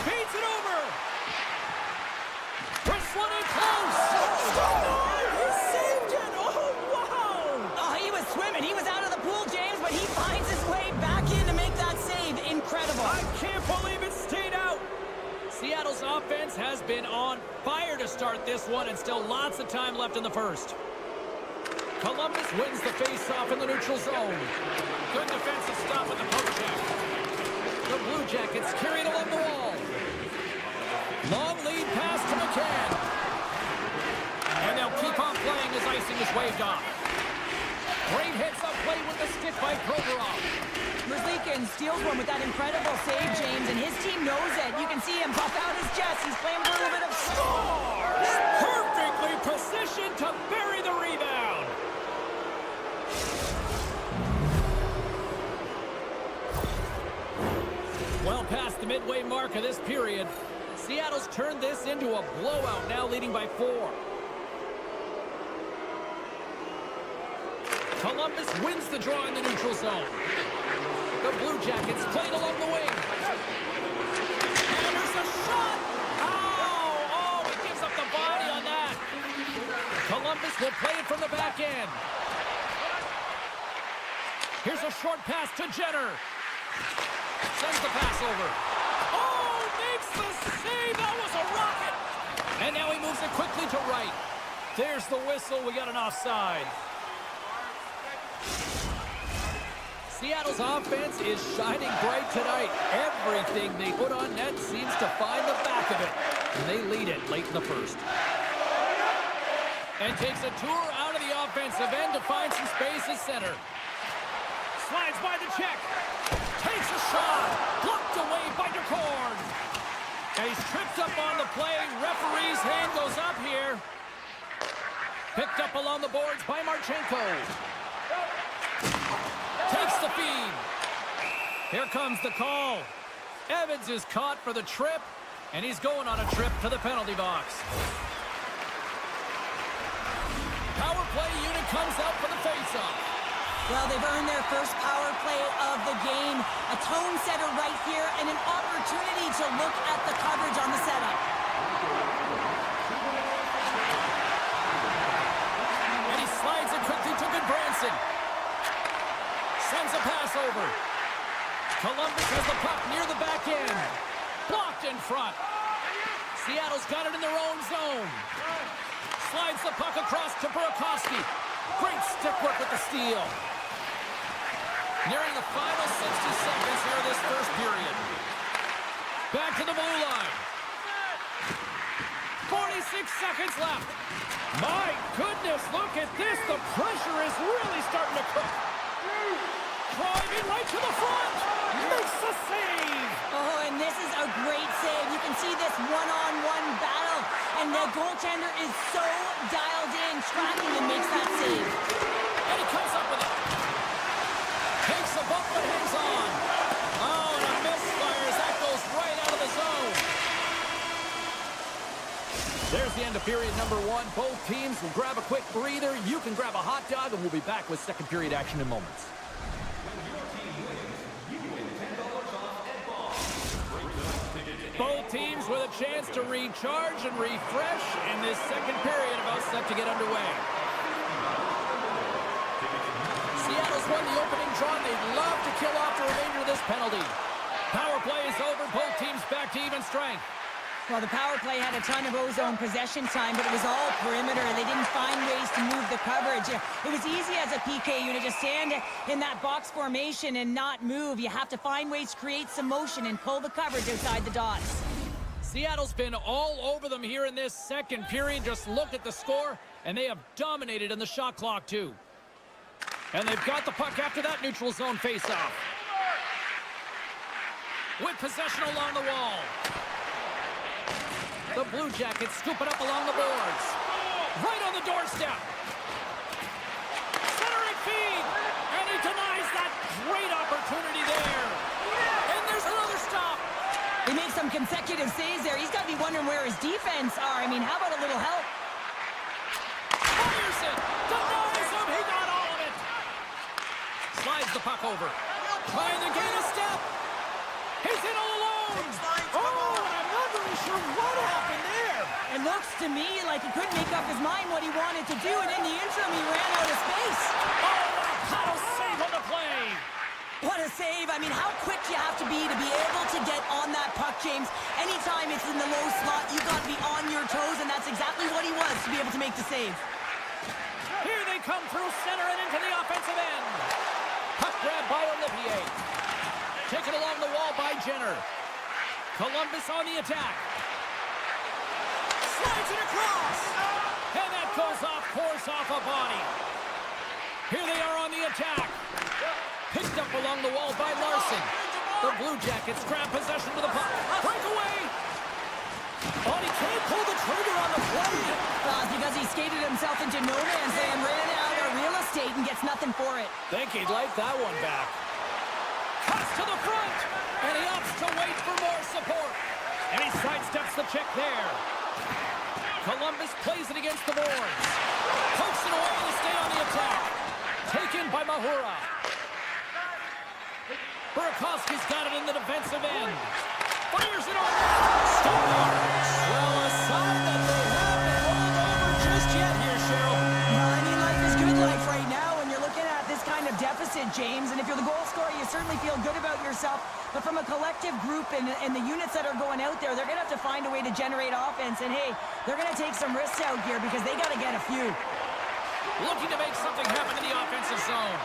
Feeds it over. Bristling in close. He saved it. Oh, wow. Oh, he was swimming. He was out of the pool, James, but he finds his way back in to make that save. Incredible. I can't believe it stayed out. Seattle's offense has been on fire to start this one, and still lots of time left in the first. Columbus wins the face-off in the neutral zone. Good defensive stop with the poke check. The Blue Jackets carry it along the wall. Long lead pass to McCann. And they'll keep on playing as icing is waved off. Great hits up play with the stick by Provorov. Merzlikins steals one with that incredible save, James, and his team knows it. You can see him puff out his chest. He's playing for a little bit of Scores! Perfectly positioned to bury the rebound. Well past the midway mark of this period, Seattle's turned this into a blowout, now leading by 4. Columbus wins the draw in the neutral zone. The Blue Jackets played along the wing. And there's a shot! Oh, he gives up the body on that. Columbus will play it from the back end. Here's a short pass to Jenner. Sends the pass over. Oh, makes the save. That was a rocket. And now he moves it quickly to right. There's the whistle. We got an offside. Seattle's offense is shining bright tonight. Everything they put on net seems to find the back of it. And they lead it late in the first. And takes a tour out of the offensive end to find some space at center. Slides by the check. Takes a shot. Blocked away by DeCord. And he's tripped up on the play. Referee's hand goes up here. Picked up along the boards by Marchenko. Takes the feed. Here comes the call. Evans is caught for the trip, and he's going on a trip to the penalty box. Power play unit comes out for the face-off. Well, they've earned their first power play of the game. A tone setter right here and an opportunity to look at the coverage on the setup. And he slides it quickly to Goodbranson. Sends a pass over. Columbus has the puck near the back end. Blocked in front. Seattle's got it in their own zone. Slides the puck across to Burakovsky. Great stick work with the steal. Nearing the final 60 seconds here of this first period. Back to the blue line. 46 seconds left. My goodness, look at this. The pressure is really starting to cook. Driving right to the front. Makes the save. Oh, and this is a great save. You can see this one-on-one battle. And the goaltender is so dialed in, tracking and makes that save. And he comes up with it. Takes the bump but hangs on. Oh, and a misfire as that goes right out of the zone. There's the end of period number one. Both teams will grab a quick breather. You can grab a hot dog, and we'll be back with second period action in moments. Both teams with a chance to recharge and refresh in this second period about set to get underway. Seattle's won the opening draw, and they'd love to kill off the remainder of this penalty. Power play is over. Both teams back to even strength. Well, the power play had a ton of ozone possession time, but it was all perimeter. They didn't find ways to move the coverage. It was easy as a PK unit to stand in that box formation and not move. You have to find ways to create some motion and pull the coverage outside the dots. Seattle's been all over them here in this second period. Just look at the score, and they have dominated in the shot clock, too. And they've got the puck after that neutral zone faceoff. With possession along the wall. The Blue Jackets scoop it up along the boards. Right on the doorstep. Centering feed. And he denies that great opportunity there. And there's another stop. They make some consecutive saves there. He's got to be wondering where his defense are. I mean, how about a little help? Fires it. Denies him. He got all of it. Slides the puck over. Trying to gain a step. He's in all alone. Oh, I'm not really sure what happened there. It looks to me like he couldn't make up his mind what he wanted to do, and in the interim, he ran out of space. Oh, how save on the play. What a save. I mean, how quick you have to be able to get on that puck, James. Anytime it's in the low slot, you got to be on your toes, and that's exactly what he was to be able to make the save. Here they come through center and into the offensive end. Puck grab by Olivier. Taken along the wall by Jenner. Columbus on the attack. Slides it across. And that goes off course off a body. Here they are on the attack. Picked up along the wall by Larson. The Blue Jackets grab possession to the puck. Breakaway. Oh, he can't pull the trigger on the play. Because he skated himself into no man's land, ran out of real estate, and gets nothing for it. Think he'd like that one back. Cuts to the front, and he opts to wait for more support. And he sidesteps the check there. Columbus plays it against the boards. Pokes it away to stay on the attack. Taken by Mahura. Burakovsky's got it in the defensive end. Fires it on. Scores! Well, a sign that they haven't rolled over just yet here, Cheryl. Well, I mean, life is good life right now when you're looking at this kind of deficit, James. And if you're the goal scorer, you certainly feel good about yourself. But from a collective group and the units that are going out there, they're going to have to find a way to generate offense. And, hey, they're going to take some risks out here because they got to get a few. Looking to make something happen in the offensive zone.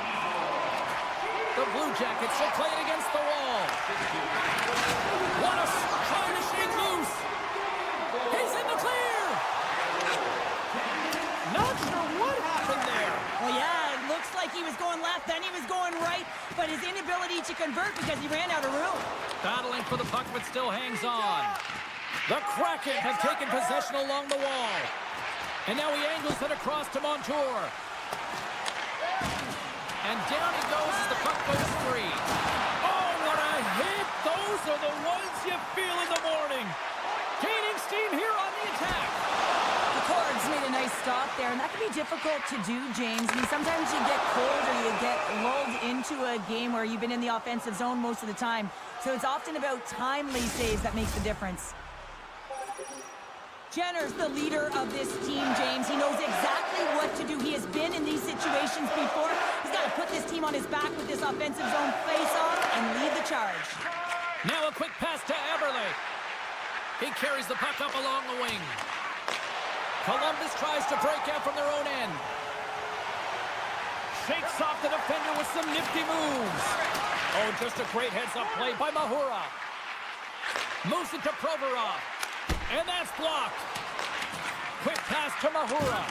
The Blue Jackets will play it against the wall. What a trying to shake loose. convert because he ran out of room. Battling for the puck, but still hangs on. The Kraken have taken possession along the wall. And now he angles it across to Montour. And down he goes as the puck goes free. Oh, what a hit! Those are the ones you feel in the morning. Gaining steam here on the attack. The Cords made a nice stop there, and that can be difficult to do, James. I mean, sometimes you get cold or you get lulled into a game where you've been in the offensive zone most of the time. So it's often about timely saves that makes the difference. Jenner's the leader of this team, James. He knows exactly what to do. He has been in these situations before. He's got to put this team on his back with this offensive zone face-off and lead the charge. Now a quick pass to Eberle. He carries the puck up along the wing. Columbus tries to break out from their own end. Shakes off the defender with some nifty moves. Oh, just a great heads-up play by Mahura. Moves it to Provorov. And that's blocked. Quick pass to Mahura.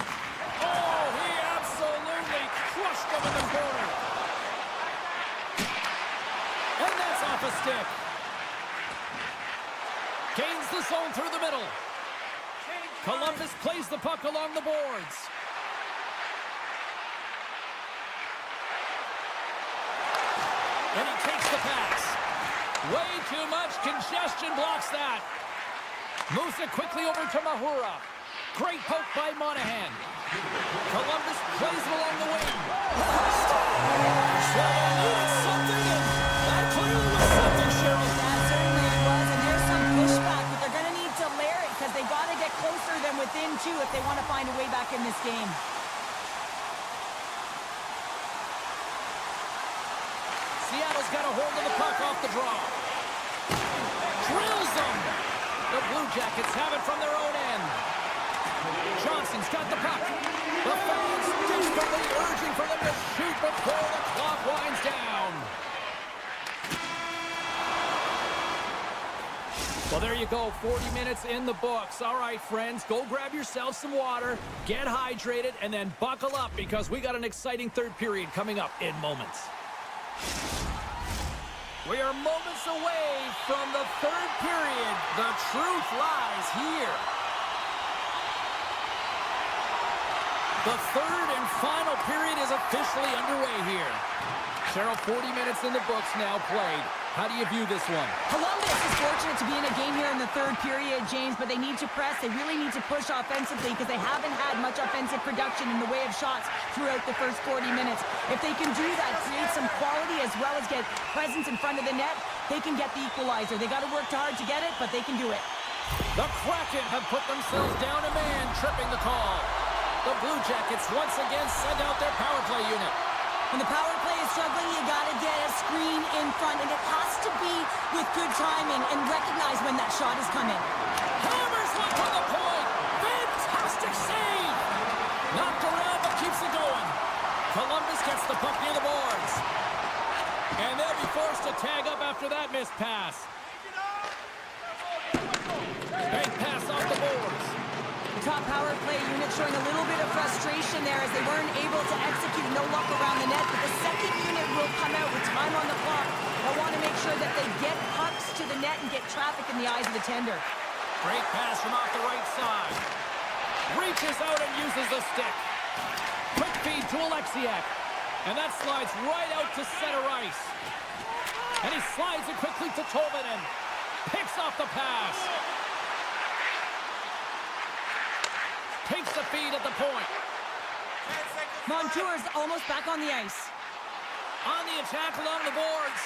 Oh, he absolutely crushed him in the corner. And that's off a stick. Gains the zone through the middle. Columbus plays the puck along the boards. And he takes the pass. Way too much congestion blocks that. Moves it quickly over to Mahura. Great poke by Monahan. Columbus plays it along the wing. Cheryl needed something, and that clearly was something, Cheryl. That certainly was, and there's some pushback, but they're going to need to layer it because they've got to get closer than within two if they want to find a way back in this game. Seattle's got a hold of the puck off the draw. Drills them. The Blue Jackets have it from their own end. Johnson's got the puck. The fans desperately urging for them to shoot before the clock winds down. Well, there you go. 40 minutes in the books. All right, friends, go grab yourself some water, get hydrated, and then buckle up because we got an exciting third period coming up in moments. We are moments away from the third period. The truth lies here. The third and final period is officially underway here. Cheryl, 40 minutes in the books now played. How do you view this one? Columbus is fortunate to be in a game here in the third period, James, but they need to press. They really need to push offensively because they haven't had much offensive production in the way of shots throughout the first 40 minutes. If they can do that, create some quality as well as get presence in front of the net, they can get the equalizer. They got to work hard to get it, but they can do it. The Kraken have put themselves down a man, tripping the call. The Blue Jackets once again send out their power play unit. When the power play is struggling, you got to get a screen in front, and it has to be with good timing and recognize when that shot is coming. Hammers one to the point. Fantastic save. Knocked around, but keeps it going. Columbus gets the puck near the boards. And they'll be forced to tag up after that missed pass. Big pass off the boards. Top power play unit showing a little bit of frustration there as they weren't able to execute no luck around the net, but the second unit will come out with time on the clock. They'll want to make sure that they get pucks to the net and get traffic in the eyes of the tender. Great pass from off the right side. Reaches out and uses the stick. Quick feed to Alexiak. And that slides right out to center ice. And he slides it quickly to Tolvanen. Picks off the pass. Takes the feed at the point. Montour's almost back on the ice. On the attack along the boards.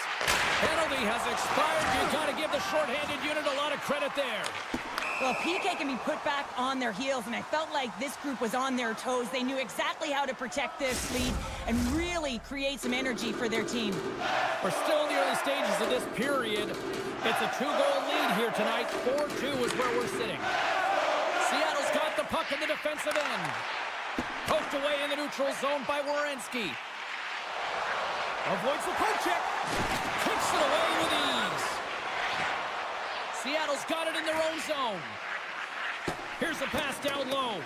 Penalty has expired. You've got to give the shorthanded unit a lot of credit there. Well, PK can be put back on their heels, and I felt like this group was on their toes. They knew exactly how to protect this lead and really create some energy for their team. We're still in the early stages of this period. It's a 2-goal lead here tonight. 4-2 is where we're sitting. Seattle's got the puck in the defensive end. Poked away in the neutral zone by Werenski. Avoids the poke check. Kicks it away with ease. Seattle's got it in their own zone. Here's a pass down low.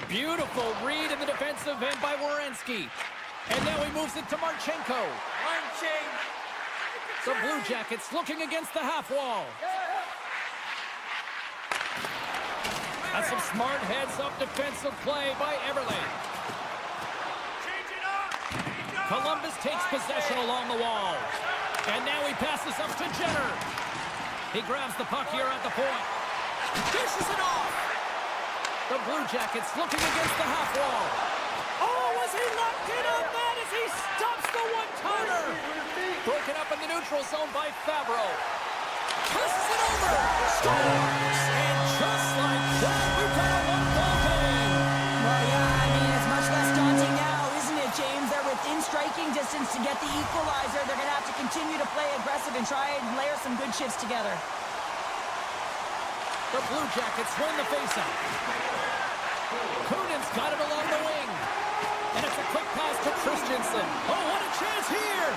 Beautiful read in the defensive end by Werenski. And now he moves it to Marchenko. Marching. The Blue Jackets looking against the half wall. That's some smart heads-up defensive play by Everly. Change it up. Columbus takes possession along the wall. And now he passes up to Jenner. He grabs the puck here at the point. Dishes it off. The Blue Jackets looking against the half wall. Oh, was he locked in on that as he stops the one-timer? Broken up in the neutral zone by Favreau. Passes it over. Scores! And just like that, we've got a one-goal game. Well, yeah, I mean, it's much less daunting now, isn't it, James? They're within striking distance to get the equalizer. They're going to have to continue to play aggressive and try and layer some good shifts together. The Blue Jackets win the faceoff. Kunin's got it along the wing. And it's a quick pass to Christensen. Oh, what a chance here!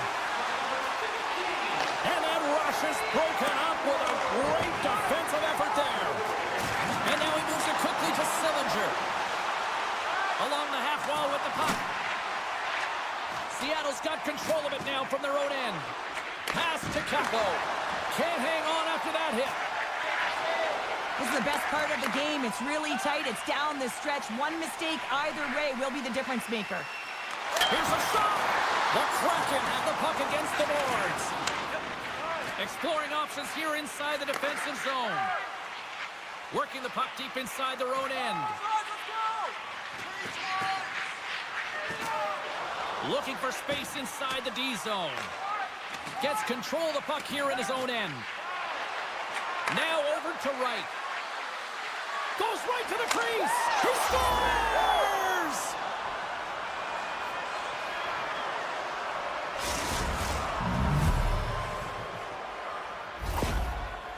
And that rush is broken up with a great defensive effort there. And now he moves it quickly to Sillinger. Along the half wall with the puck. Seattle's got control of it now from their own end. Pass to Capo. Can't hang on after that hit. This is the best part of the game. It's really tight. It's down the stretch. One mistake either way will be the difference maker. Here's a shot. The Kraken have the puck against the boards. Exploring options here inside the defensive zone. Working the puck deep inside their own end. Looking for space inside the D zone. Gets control of the puck here in his own end. Now over to right. Goes right to the crease. He scores!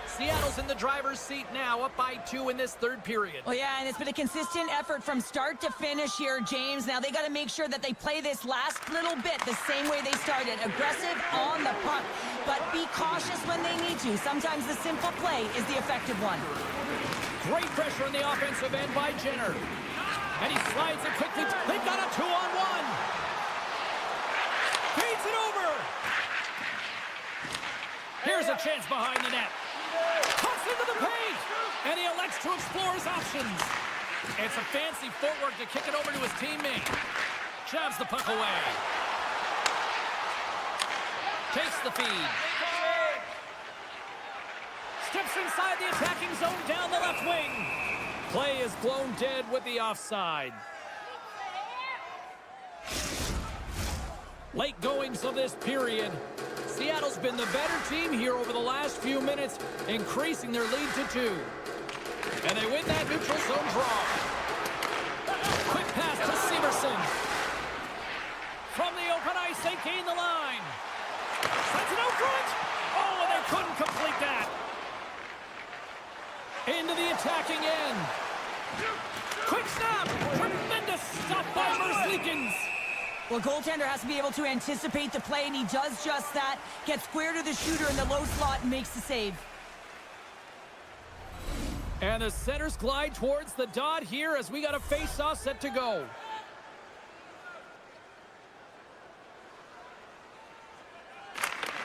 Seattle's in the driver's seat now, up by 2 in this third period. Well, yeah, and it's been a consistent effort from start to finish here, James. Now they got to make sure that they play this last little bit the same way they started. Aggressive on the puck, but be cautious when they need to. Sometimes the simple play is the effective one. Great pressure on the offensive end by Jenner. And he slides it quickly. They've got a 2-on-1. Feeds it over. Here's a chance behind the net. Cuts into the paint. And he elects to explore his options. It's a fancy footwork to kick it over to his teammate. Jabs the puck away. Takes the feed. Steps inside the attacking zone down the left wing. Play is blown dead with the offside. Late goings of this period. Seattle's been the better team here over the last few minutes, increasing their lead to 2. And they win that neutral zone draw. Quick pass to Severson. From the open ice, they gain the line. Sends it out front. Oh, and they couldn't complete that. Into the attacking end. Quick snap. Tremendous stop by Merzlikins. Well, goaltender has to be able to anticipate the play, and he does just that. Gets square to the shooter in the low slot and makes the save. And the centers glide towards the dot here as we got a face-off set to go.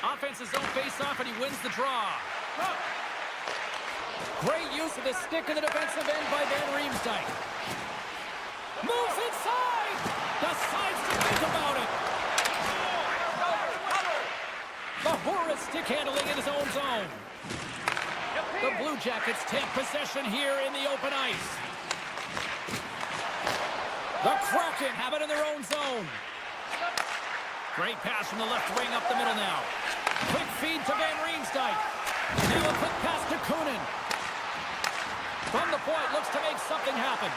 Offense's own face-off, and he wins the draw. Great use of the stick in the defensive end by Van Riemsdyk. Moves inside! Decides to think about it. The horrid stick handling in his own zone. The Blue Jackets take possession here in the open ice. The Kraken have it in their own zone. Great pass from the left wing up the middle now. Quick feed to Van Riemsdyk. Now a quick pass to Kunin. From the point, looks to make something happen.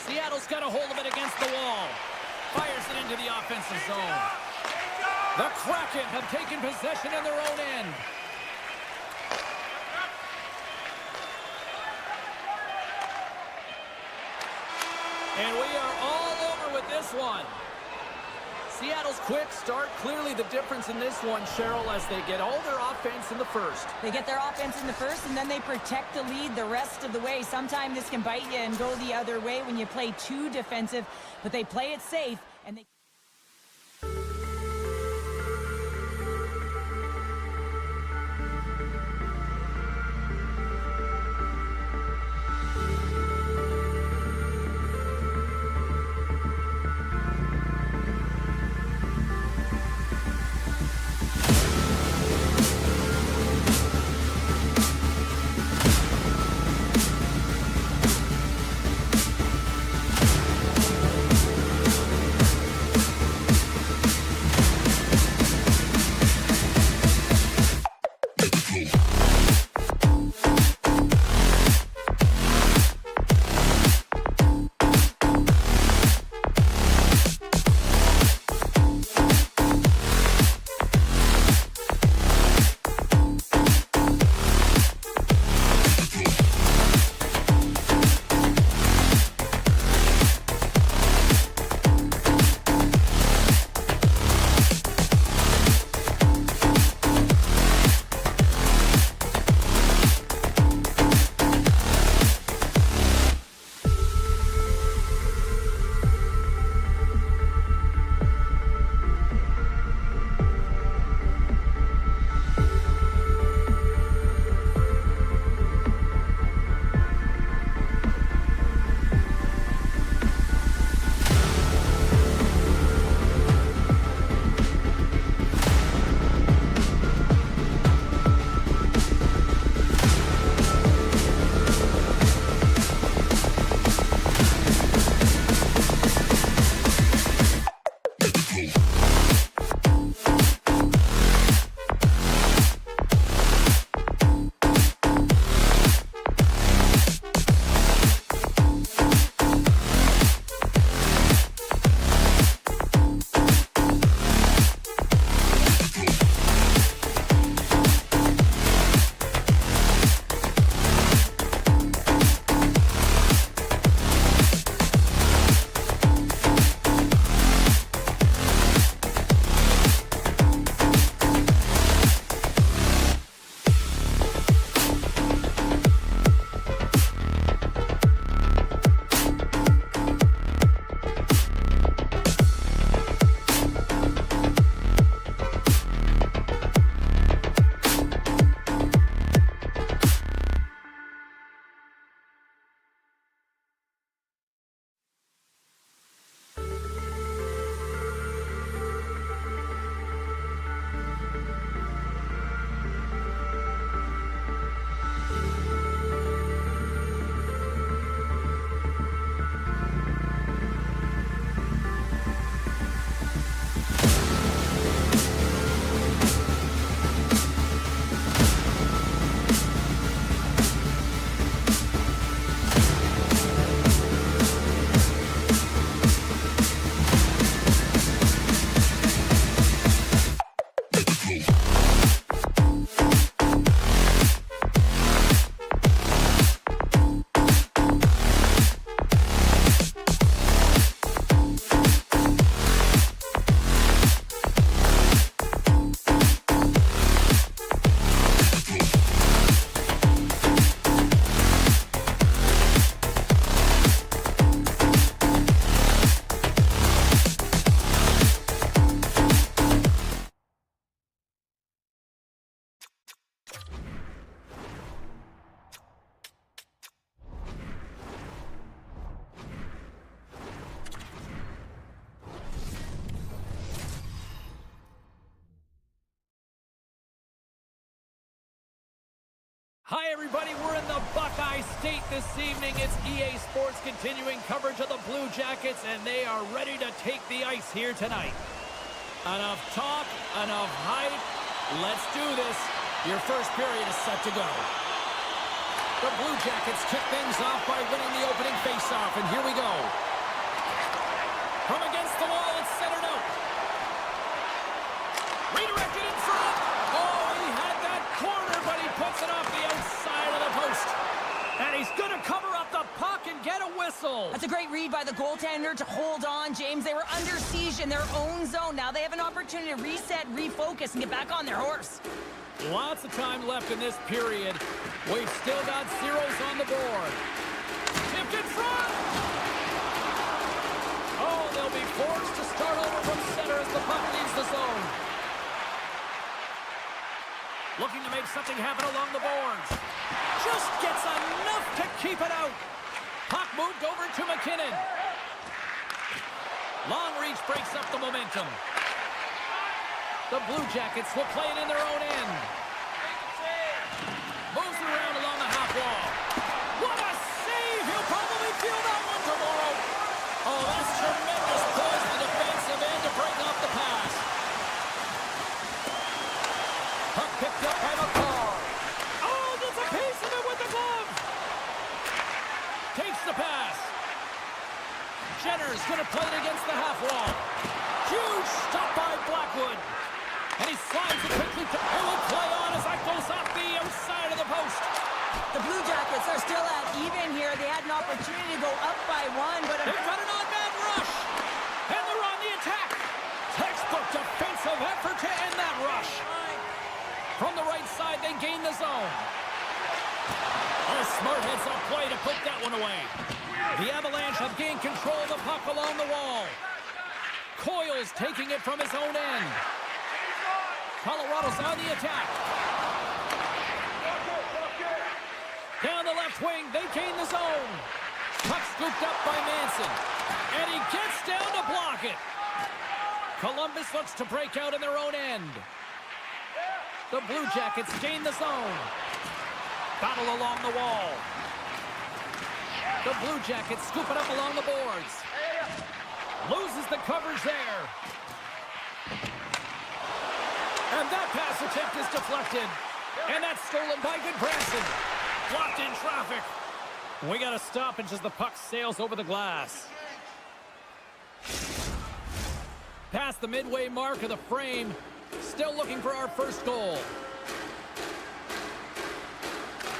Seattle's got a hold of it against the wall. Fires it into the offensive zone. The Kraken have taken possession in their own end. And we are all over with this one. Seattle's quick start, clearly the difference in this one, Cheryl, as they get all their offense in the first. They get their offense in the first, and then they protect the lead the rest of the way. Sometimes this can bite you and go the other way when you play too defensive, but they play it safe, and they... Hi, everybody. We're in the Buckeye State this evening. It's EA Sports continuing coverage of the Blue Jackets, and they are ready to take the ice here tonight. Enough talk, enough hype. Let's do this. Your first period is set to go. The Blue Jackets kick things off by winning the opening faceoff, and here we go. From against the wall, it's centered out. Redirected in front. Oh, he had that corner, but he puts it off the outside of the post. And he's going to cover up the puck and get a whistle. whistle. That's a great read by the goaltender to hold on, James. They were under siege in their own zone. Now they have an opportunity to reset, refocus, and get back on their horse. Lots of time left in this period. We've still got zeros on the board. Tipped in front. Oh, they'll be forced to start over from center as the puck leaves the zone. Looking to make something happen along the boards. Just gets enough to keep it out. Puck moved over to McKinnon. Long reach breaks up the momentum. The Blue Jackets will play it in their own end. Moves it around along the half wall. What a save! He'll probably feel that one tomorrow. Oh, that's tremendous poise in the defensive end to break off the pass. Puck picked up by McCall. Oh, gets a piece of it with the glove. Takes the pass. Jenner's going to play it against the half wall. Huge stop by Blackwood. And he slides it quickly. It will play on as that goes off the outside of the post. The Blue Jackets are still at even here. They had an opportunity to go up by one, but They've got an on-man rush. And they're on the attack. Textbook defensive effort to end that rush. From the right side, they gain the zone. A smart heads-up play to poke that one away. The Avalanche have gained control of the puck along the wall. Coyle's taking it from his own end. Colorado's on the attack. Down the left wing, they gain the zone. Puck scooped up by Manson. And he gets down to block it. Columbus looks to break out in their own end. The Blue Jackets gain the zone. Battle along the wall. The Blue Jackets scoop it up along the boards. Loses the coverage there. And that pass attempt is deflected. And that's stolen by Goodbranson. Blocked in traffic. We got a stoppage as the puck sails over the glass. Past the midway mark of the frame. Still looking for our first goal.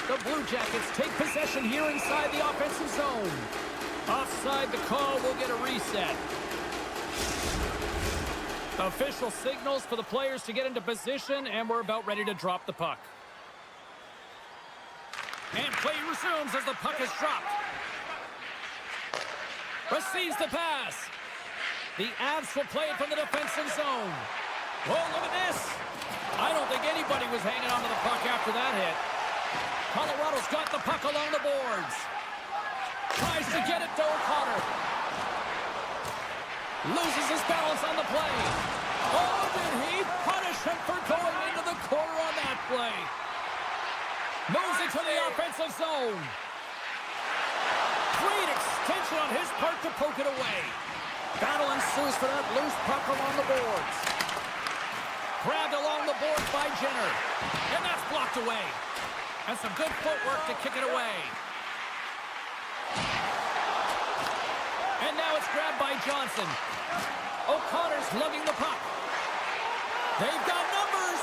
The Blue Jackets take possession here inside the offensive zone. Offside the call, will get a reset. Official signals for the players to get into position, and we're about ready to drop the puck. And play resumes as the puck is dropped. Receives the pass. The Avs will play it from the defensive zone. Whoa, look at this. I don't think anybody was hanging onto the puck after that hit. Colorado's got the puck along the boards. Tries to get it to O'Connor. Loses his balance on the play. Oh, did he punish him for going into the corner on that play? Moves it to the offensive zone. Great extension on his part to poke it away. Battle ensues for that loose puck along the boards. Grabbed along the boards by Jenner. And that's blocked away. And some good footwork to kick it away. And now it's grabbed by Johnson. O'Connor's lugging the puck. They've got numbers.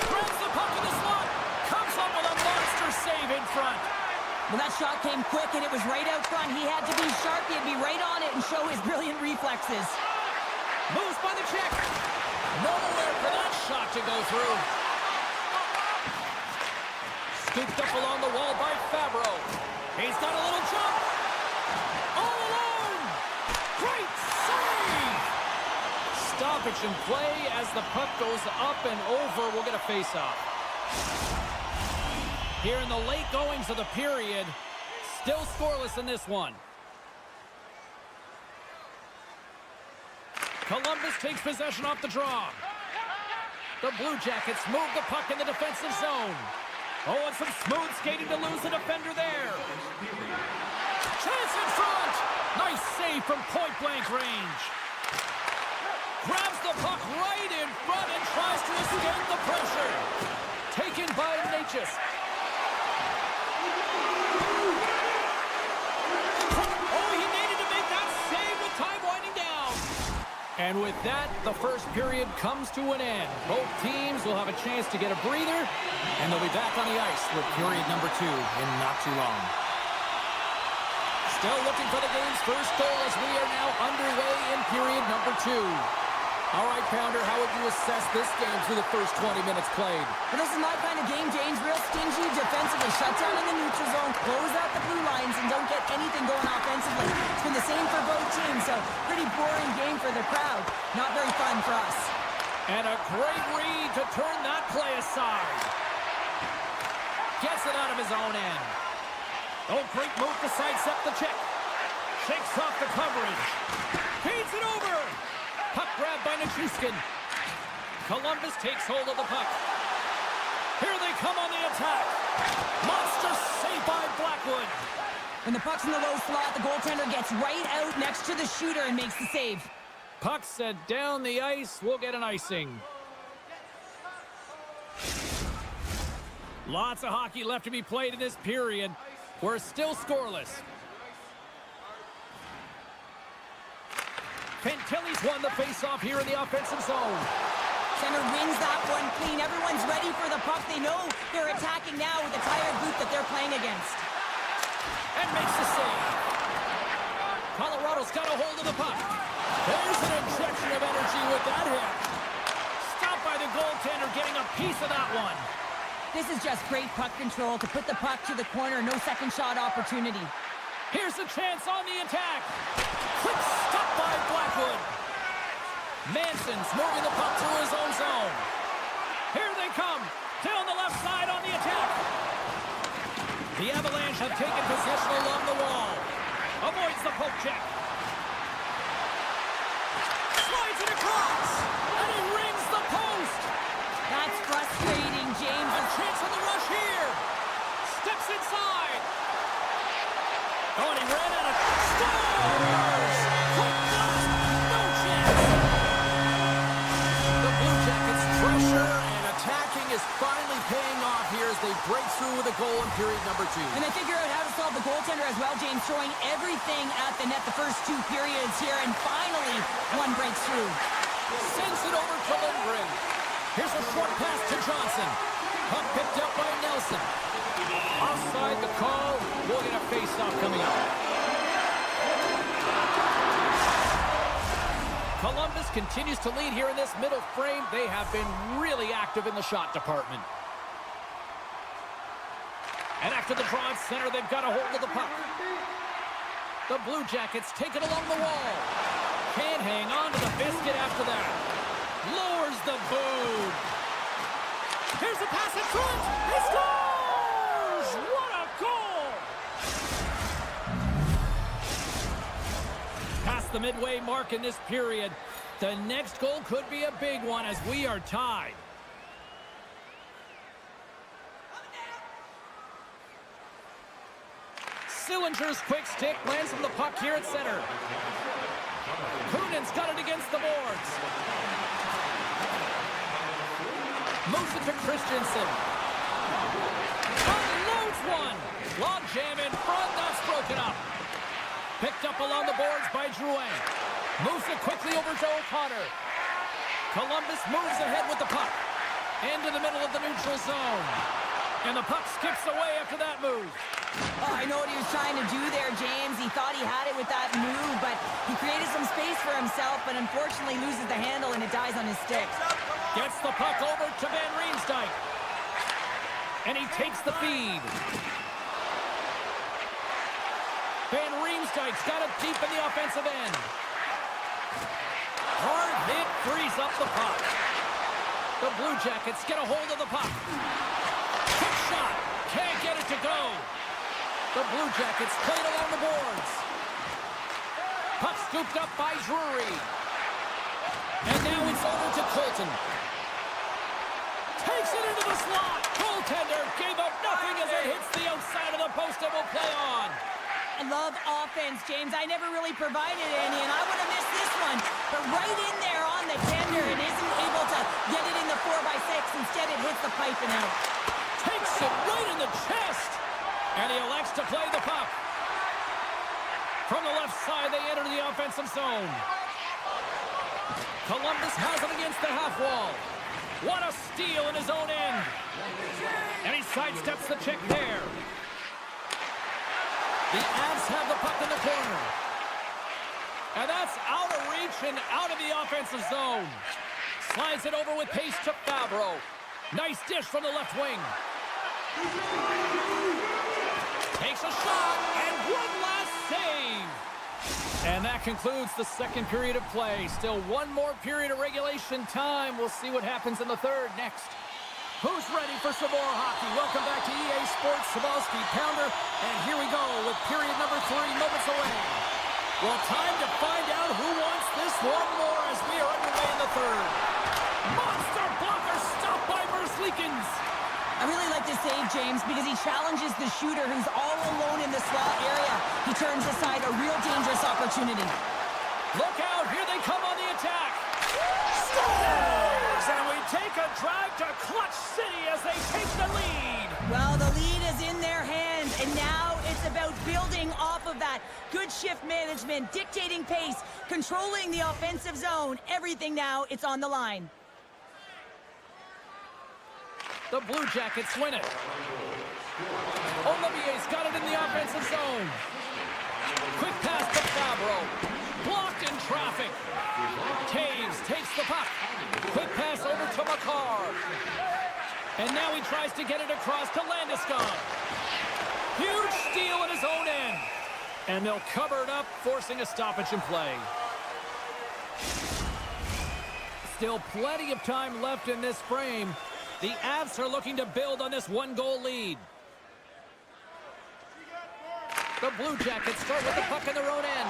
Grabs the puck in the slot. Comes up with a monster save in front. well, that shot came quick and it was right out front. He had to be sharp. He had to be right on it and show his brilliant reflexes. Moves by the check. Nowhere for that shot to go through. Scooped up along the wall by Favreau. He's got a little jump. All alone. Great save. Stoppage in play as the puck goes up and over. We'll get a face-off. Here in the late goings of the period, still scoreless in this one. Columbus takes possession off the draw. The Blue Jackets move the puck in the defensive zone. Oh, and some smooth skating to lose the defender there. Chance in front. Nice save from point-blank range. Grabs the puck right in front and tries to escape the pressure. Taken by Natchez. Oh, he needed to make that save with time winding down. And with that, the first period comes to an end. Both teams will have a chance to get a breather, and they'll be back on the ice with period number 2 in not too long. Still looking for the game's first goal as we are now underway in period number 2. All right, Pounder, how would you assess this game through the first 20 minutes played? Well, this is my kind of game, James. Real stingy defensively. Shut down in the neutral zone, close out the blue lines, and don't get anything going offensively. It's been the same for both teams, so pretty boring game for the crowd. Not very fun for us. And a great read to turn that play aside. Gets it out of his own end. Oh, great move to sidestep the check. Shakes off the coverage. Feeds it over. Puck grabbed by Nichushkin. Columbus takes hold of the puck. Here they come on the attack. Monster save by Blackwood. When the puck's in the low slot, the goaltender gets right out next to the shooter and makes the save. Puck sent down the ice. We'll get an icing. Lots of hockey left to be played in this period. We're still scoreless. Fantilli's won the faceoff here in the offensive zone. Center wins that one clean. Everyone's ready for the puck. They know they're attacking now with the tired group that they're playing against. And makes the save. Colorado's got a hold of the puck. There's an injection of energy with that hit. Stopped by the goaltender, getting a piece of that one. This is just great puck control to put the puck to the corner. No second shot opportunity. Here's a chance on the attack. Quick stop by Blackwood. Manson's moving the puck through his own zone. Here they come. Down the left side on the attack. The Avalanche have taken possession along the wall. Avoids the poke check. Slides it across. And he rings the post. That's frustrating, James. A chance on the rush here. Steps inside. Oh, and he ran out of... Scores! Quick blast! No chance! The Blue Jackets' pressure and attacking is finally paying off here as they break through with a goal in period number 2. And they figure out how to solve the goaltender as well, James, throwing everything at the net the first 2 periods here, and finally one breaks through. Sends it over to Lindgren. Here's a short pass to Johnson. Puck picked up by Nelson. Offside the call. We'll get a face-off coming up. Columbus continues to lead here in this middle frame. They have been really active in the shot department. And after the draw at center, they've got a hold of the puck. The Blue Jackets take it along the wall. Can't hang on to the biscuit after that. Lowers the boot. Here's a pass in front. He scores! What a goal! Past the midway mark in this period. The next goal could be a big one as we are tied. Sillinger's quick stick lands from the puck here at center. Kunin's got it against the boards. Moves it to Christensen. Unloads one. Log jam in front. That's broken up. Picked up along the boards by Drouin. Moves it quickly over to O'Connor. Columbus moves ahead with the puck. Into the middle of the neutral zone. And the puck skips away after that move. Oh, I know what he was trying to do there, James. He thought he had it with that move, but he created some space for himself, but unfortunately loses the handle and it dies on his stick. Gets the puck over to Van Riemsdyk. And he takes the feed. Van Riemsdyk's got it deep in the offensive end. Hard hit frees up the puck. The Blue Jackets get a hold of the puck. Quick shot. Can't get it to go. The Blue Jackets played along the boards. Puck scooped up by Drury. And now it's over to Colton. Takes it into the slot. Goaltender gave up nothing as it hits the outside of the post and will play on. I love offense, James. I never really provided any, and I would have missed this one. But right in there on the tender, it isn't able to get it in the 4x6. Instead, it hits the pipe and out. Takes it right in the chest. And he elects to play the puck. From the left side, they enter the offensive zone. Columbus has it against the half wall. What a steal in his own end. And he sidesteps the check there. The Avs have the puck in the corner. And that's out of reach and out of the offensive zone. Slides it over with pace to Favreau. Nice dish from the left wing. Takes a shot, and one last save. And that concludes the second period of play. Still one more period of regulation time. We'll see what happens in the third next. Who's ready for some more hockey? Welcome back to EA Sports Sabalski Pounder. And here we go with period number 3 moments away. Well, time to find out who wants this one more as we are underway in the third. Monster blocker stopped by Merzlikins. I really like this save, James, because he challenges the shooter who's all alone in the slot area. He turns aside a real dangerous opportunity. Look out, here they come on the attack. Scores! And we take a drive to Clutch City as they take the lead. Well, the lead is in their hands, and now it's about building off of that. Good shift management, dictating pace, controlling the offensive zone. Everything now, it's on the line. The Blue Jackets win it. Olivier's got it in the offensive zone. Quick pass to Favreau. Blocked in traffic. Taves takes the puck. Quick pass over to Makar. And now he tries to get it across to Landeskog. Huge steal at his own end. And they'll cover it up, forcing a stoppage in play. Still plenty of time left in this frame. The Avs are looking to build on this one-goal lead. The Blue Jackets start with the puck in their own end.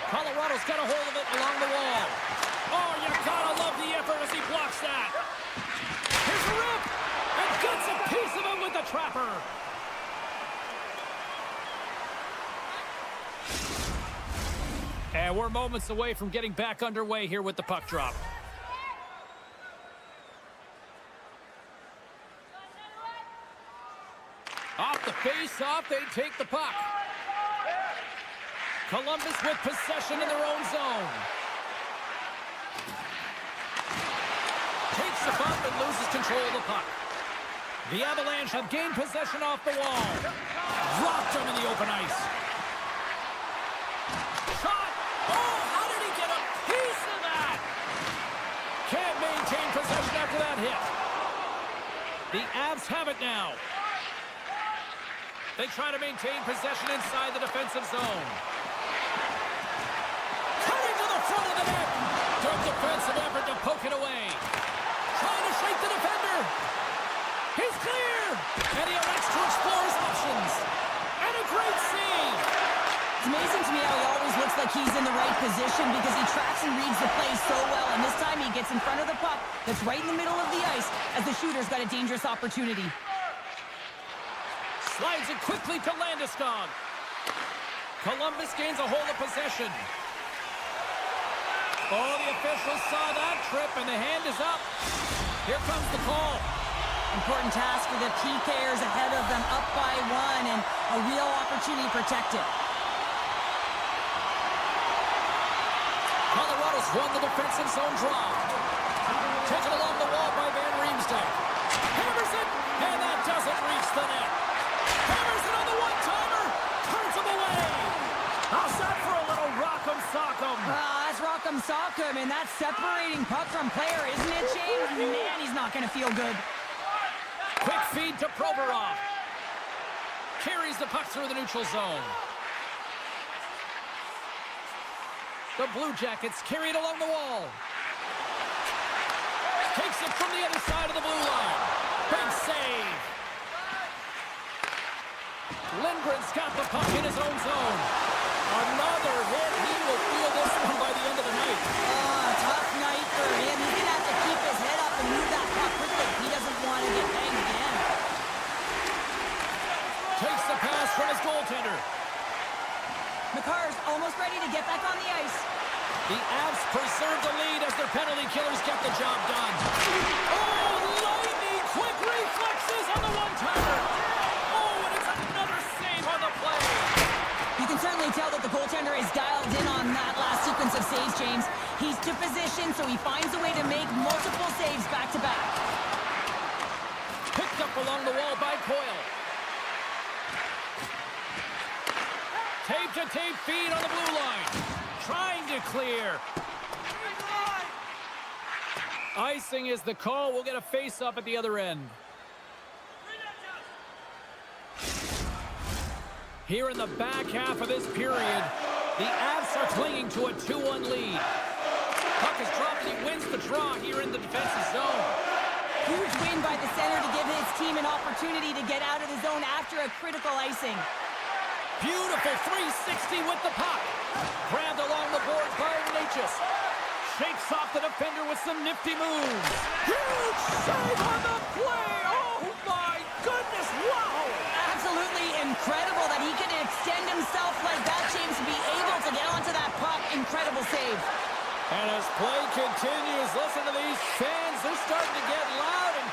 Colorado's got a hold of it along the wall. Oh, you gotta love the effort as he blocks that. Here's a rip, and gets a piece of him with the trapper. And we're moments away from getting back underway here with the puck drop. Off the face-off, they take the puck. Columbus with possession in their own zone. Takes the bump and loses control of the puck. The Avalanche have gained possession off the wall. Dropped him in the open ice. Shot! Oh, how did he get a piece of that? Can't maintain possession after that hit. The Avs have it now. They try to maintain possession inside the defensive zone. Cutting to the front of the net. Good defensive effort to poke it away. Trying to shake the defender. He's clear. And he elects to explore his options. And a great save. It's amazing to me how he always looks like he's in the right position because he tracks and reads the play so well. And this time he gets in front of the puck that's right in the middle of the ice as the shooter's got a dangerous opportunity. Slides it quickly to Landeskog. Columbus gains a hold of possession. Oh, the officials saw that trip, and the hand is up. Here comes the call. Important task for the PKers ahead of them, up by 1, and a real opportunity to protect it. Colorado's won the defensive zone draw. Taken along the wall by Van Riemsdyk. Hammers it, and that doesn't reach the net. Hammers it on the one-timer. Turns him away. How's that for a little rock'em sock'em? That's rock'em sock'em, and that's separating puck from player, isn't it, James? Man, he's not going to feel good. Quick feed to Provorov. Carries the puck through the neutral zone. The Blue Jackets carry it along the wall. Takes it from the other side of the blue line. Big save. Lindgren's got the puck in his own zone. Another hit. He will feel this one by the end of the night. Tough night for him. He's going to have to keep his head up and move that puck quickly. He doesn't want to get banged again. Takes the pass from his goaltender. Makar's almost ready to get back on the ice. The Avs preserve the lead as their penalty killers get the job done. Oh, lightning quick reflexes on the one-timer. Oh, and it's another save on the play. You can certainly tell that the goaltender is dialed in on that last sequence of saves, James. He's to position, so he finds a way to make multiple saves back-to-back. Picked up along the wall by Coyle. to take feed on the blue line. Trying to clear. Icing is the call. We'll get a face-up at the other end. Here in the back half of this period, the Avs are clinging to a 2-1 lead. Puck is dropped and he wins the draw here in the defensive zone. Huge win by the center to give his team an opportunity to get out of the zone after a critical icing. Beautiful 360 with the puck. Grabbed along the boards by Ignatius. Shakes off the defender with some nifty moves. Huge save on the play. Oh my goodness, wow. Absolutely incredible that he could extend himself like that, James, to be able to get onto that puck. Incredible save. And as play continues, listen to these fans. They're starting to get loud and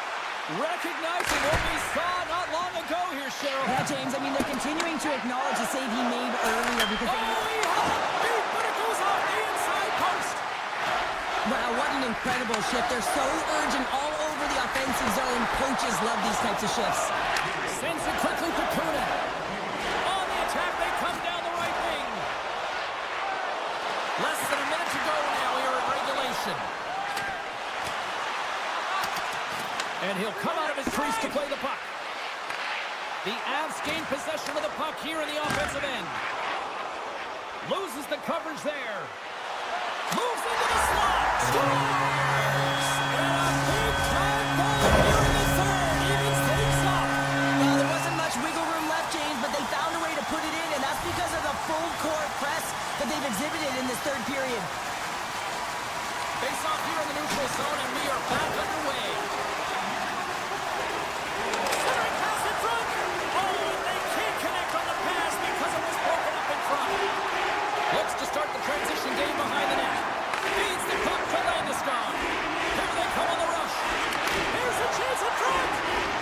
recognizing what we saw not long ago here, Cheryl. Yeah, James, I mean, they're continuing to acknowledge the save he made earlier because he has it beat, but it goes off the inside post. Wow, what an incredible shift. They're so urgent all over the offensive zone. Coaches love these types of shifts. Sends it quickly to Kunin. On the attack, they come down the right wing. Less than a minute to go now here in regulation. And he'll come out of his crease to play the puck. The Avs gain possession of the puck here in the offensive end. Loses the coverage there. Moves into the slot. Scores! And a big-time goal here in the third. Evens things up. Well, there wasn't much wiggle room left, James, but they found a way to put it in, and that's because of the full court press that they've exhibited in this third period. Face off here in the neutral zone, and we are back underway. Centering pass in front. Oh, and they can't connect on the pass because it was broken up in front. Looks to start the transition game behind the net. Feeds the puck to Landeskog. Here they come on the rush. Here's a chance in front.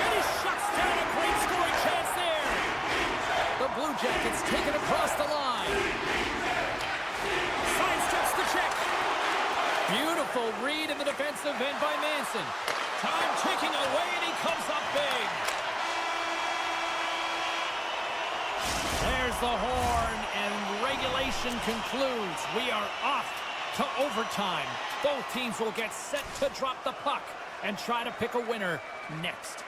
And he shuts down a great scoring chance there. The Blue Jackets take it across the line. Sidesteps the check. Beautiful read in the defensive end by Manson. Time ticking away, and he comes up big. There's the horn, and regulation concludes. We are off to overtime. Both teams will get set to drop the puck and try to pick a winner next.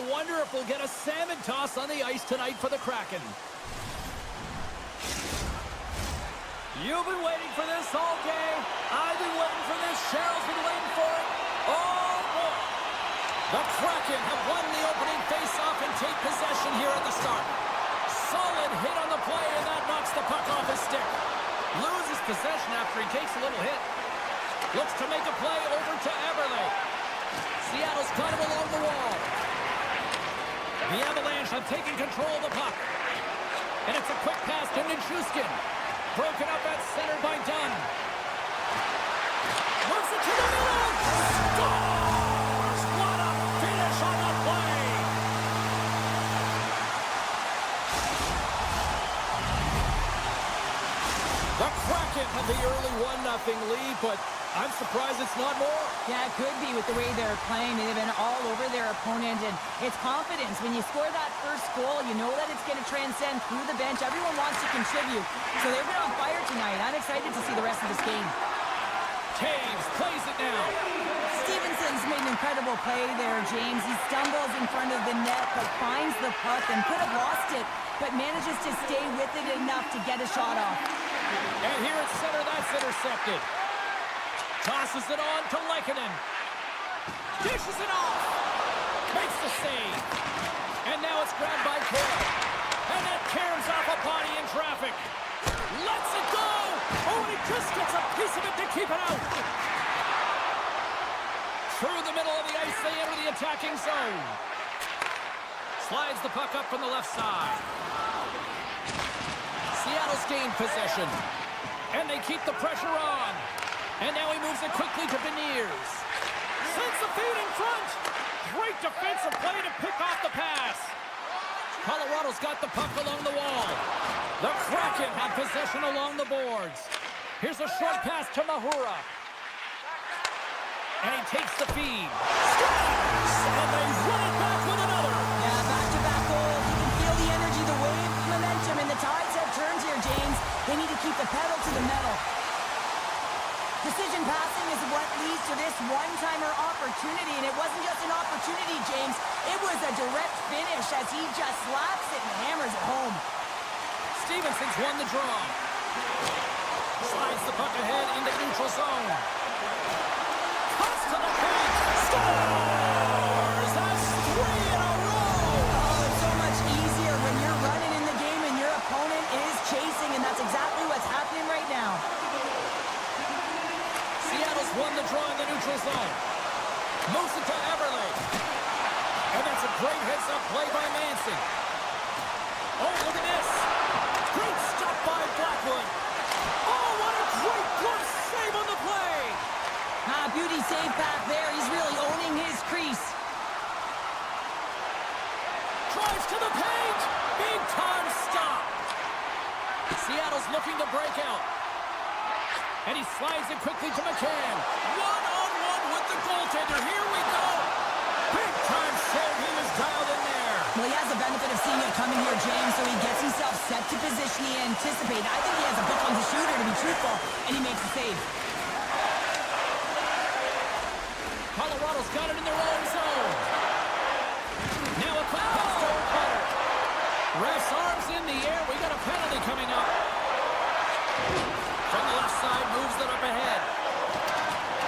wonder if we'll get a salmon toss on the ice tonight for the Kraken. You've been waiting for this all day. I've been waiting for this. Cheryl's been waiting for it. Oh, boy. The Kraken have won the opening face-off and take possession here at the start. Solid hit on the play, and that knocks the puck off his stick. Loses possession after he takes a little hit. Looks to make a play over to Eberle. Seattle's got him along the wall. The Avalanche have taken control of the puck. And it's a quick pass to Nichushkin. Broken up at center by Dunn. Moves it to the middle. Scores! What a finish on the play! The Kraken have the early 1-0 lead, but I'm surprised it's not more. Yeah, it could be with the way they're playing. They've been all over their opponent, and it's confidence. When you score that first goal, you know that it's going to transcend through the bench. Everyone wants to contribute, so they've been on fire tonight. I'm excited to see the rest of this game. Taves plays it now. Stevenson's made an incredible play there, James. He stumbles in front of the net, but finds the puck and could have lost it, but manages to stay with it enough to get a shot off. And here at center, that's intercepted. Tosses it on to Lehkonen. Dishes it off. Makes the save. And now it's grabbed by Carroll. And that caroms off a body in traffic. Lets it go. Oh, and he just gets a piece of it to keep it out. Through the middle of the ice, they enter the attacking zone. Slides the puck up from the left side. Seattle's gained possession. And they keep the pressure on. And now he moves it quickly to Beniers. Sends the feed in front. Great defensive play to pick off the pass. Colorado's got the puck along the wall. The Kraken have possession along the boards. Here's a short pass to Mahura. And he takes the feed. Scores! And they run it back with another. Yeah, back-to-back goals. You can feel the energy, the wave, momentum, and the tides have turned here, James. They need to keep the pedal to the metal. Precision passing is what leads to this one-timer opportunity, and it wasn't just an opportunity, James. It was a direct finish as he just slaps it and hammers it home. Stevenson's won the draw. Slides the puck ahead into neutral zone. Cuts to the paint. Scores! That's 3 in a row! Oh, it's so much easier when you're running in the game and your opponent is chasing, and that's exactly what's happening right now. Seattle's won the draw in the neutral zone. Moves it to Eberle. And that's a great heads-up play by Manson. Oh, look at this. Great stop by Blackwood. Oh, what a great glove save on the play. Beauty save back there. He's really owning his crease. Drives to the paint. Big time stop. Seattle's looking to break out. And he slides it quickly to McCann. One-on-one with the goaltender. Here we go. Big time save. He was dialed in there. Well, he has the benefit of seeing it coming here, James, so he gets himself set to position he anticipated. I think he has a book on the shooter, to be truthful, and he makes the save. Colorado's got it in their own zone. Now a quick pass to O'Connor. Ref's arms in the air. We got a penalty coming up. From the left side, moves it up ahead.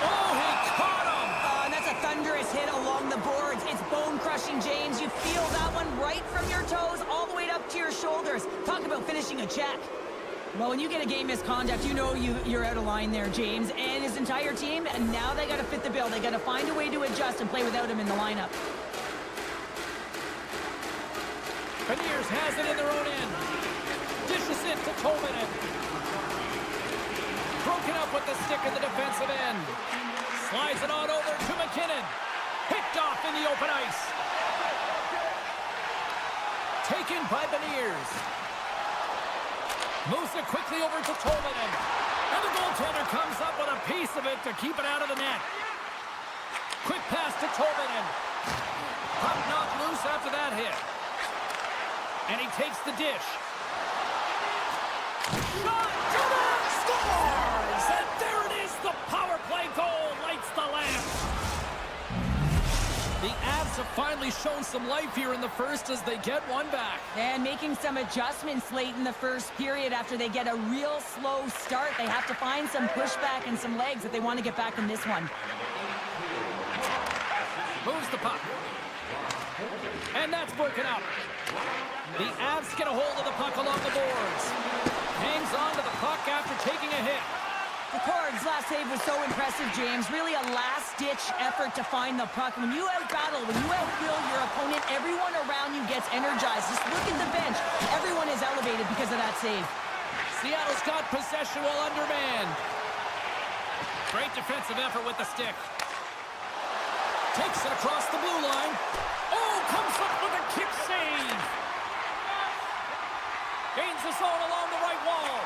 Oh, he caught him! And that's a thunderous hit along the boards. It's bone-crushing, James. You feel that one right from your toes all the way up to your shoulders. Talk about finishing a check. Well, when you get a game misconduct, you know you're out of line there, James. And his entire team, and now they got to fit the bill. They got to find a way to adjust and play without him in the lineup. Beniers has it in their own end. Dishes it to Tolvanen. Broken up with the stick in the defensive end. Slides it on over to McKinnon. Picked off in the open ice. Taken by Beniers. Moves it quickly over to Tolvanen. And the goaltender comes up with a piece of it to keep it out of the net. Quick pass to Tolvanen. Puck knocked loose after that hit. And he takes the dish. Shot! Scores! And there it is, the power play goal lights the lamp. The Avs have have finally shown some life here in the first as they get one back. And making some adjustments late in the first period after they get a real slow start. They have to find some pushback and some legs if they want to get back in this one. Moves the puck. And that's broken up. The Avs get a hold of the puck along the boards. Hangs on to the puck after taking a hit. The Cords' last save was so impressive, James. Really a last-ditch effort to find the puck. When you out-battle, when you outfill your opponent, everyone around you gets energized. Just look at the bench. Everyone is elevated because of that save. Seattle's got possession while undermanned. Great defensive effort with the stick. Takes it across the blue line. Oh, comes up with a kick save. Gains the zone along the right wall.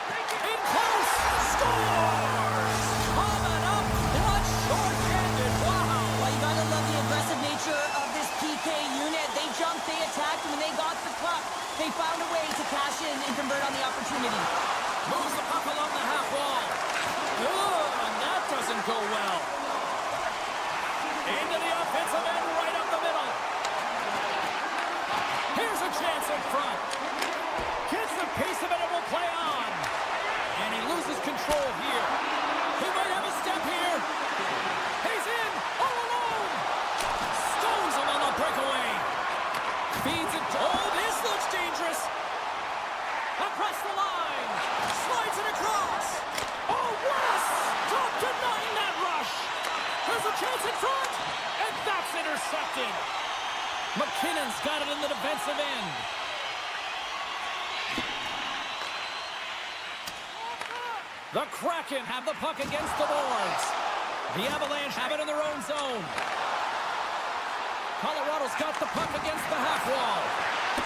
In close. Scores! Coming up. What short-handed. Wow. Well, you got to love the aggressive nature of this PK unit. They jumped, they attacked, and when they got the puck, they found a way to cash in and convert on the opportunity. Moves the puck along the half wall. Oh, and that doesn't go well. Into the offensive end, right up the middle. Here's a chance in front. Gets the pace of it and will play on. And he loses control here. He might have a step here. He's in, all alone. Stones him on the breakaway. Feeds it. Oh, this looks dangerous. Across the line. Slides it across. Oh, Wes! Top denying that rush. There's a chance in front. And that's intercepted. McKinnon's got it in the defensive end. The Kraken have the puck against the boards. The Avalanche have it in their own zone. Colorado's got the puck against the half wall.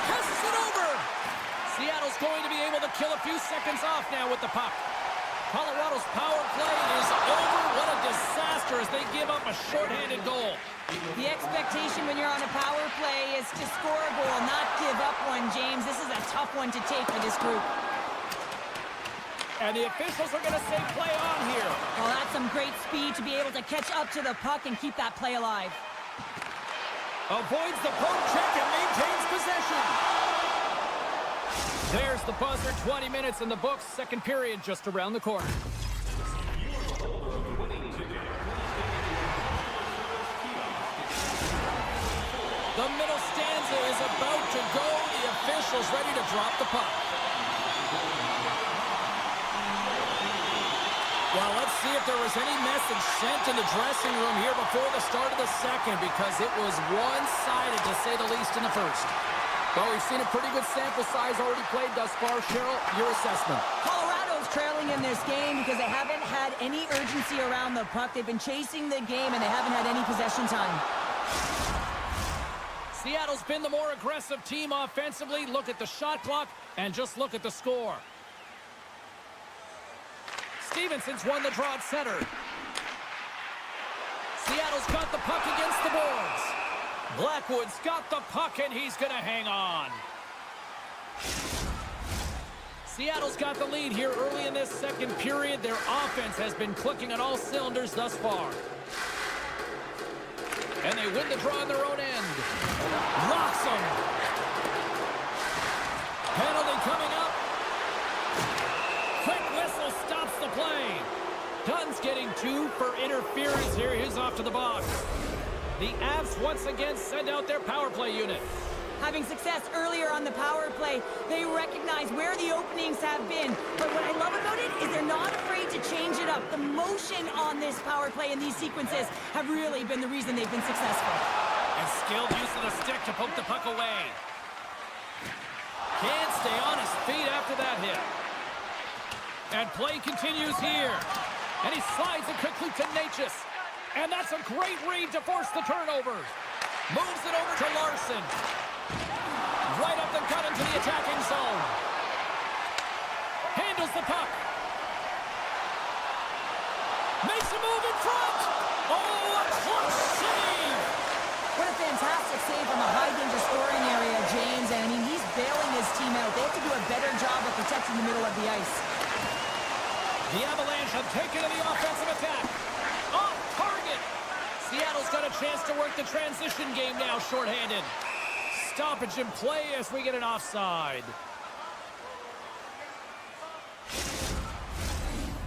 Passes it over. Seattle's going to be able to kill a few seconds off now with the puck. Colorado's power play is over. What a disaster as they give up a shorthanded goal. The expectation when you're on a power play is to score a goal, not give up one, James. This is a tough one to take for this group. And the officials are going to say play on here. Well, that's some great speed to be able to catch up to the puck and keep that play alive. Avoids the poke check and maintains possession. There's the buzzer. 20 minutes in the books. Second period just around the corner. The middle stanza is about to go. The officials ready to drop the puck. Well, let's see if there was any message sent in the dressing room here before the start of the second, because it was one-sided, to say the least, in the first. Well, we've seen a pretty good sample size already played thus far. Cheryl, your assessment. Colorado's trailing in this game because they haven't had any urgency around the puck. They've been chasing the game, and they haven't had any possession time. Seattle's been the more aggressive team offensively. Look at the shot clock, and just look at the score. Stevenson's won the draw at center. Seattle's got the puck against the boards. Blackwood's got the puck, and he's going to hang on. Seattle's got the lead here early in this second period. Their offense has been clicking on all cylinders thus far. And they win the draw on their own end. Locks them. Penalty coming up. Quick whistle stops the play. Dunn's getting 2 for interference here. He's off to the box. The Avs once again send out their power play unit. Having success earlier on the power play, they recognize where the openings have been. But what I love about it is they're not afraid to change it up. The motion on this power play and these sequences have really been the reason they've been successful. And skilled use of the stick to poke the puck away. Can't stay on his feet after that hit. And play continues here. And he slides it quickly to Natchez. And that's a great read to force the turnover. Moves it over to Larson. Right up the gut into the attacking zone. Handles the puck. Makes a move in front. Oh, a close save. What a fantastic save from a high-danger scoring area, James. And I mean, he's bailing his team out. They have to do a better job of protecting the middle of the ice. The Avalanche have taken to the offensive attack. Off target. Seattle's got a chance to work the transition game now, shorthanded. Stoppage in play as we get an offside.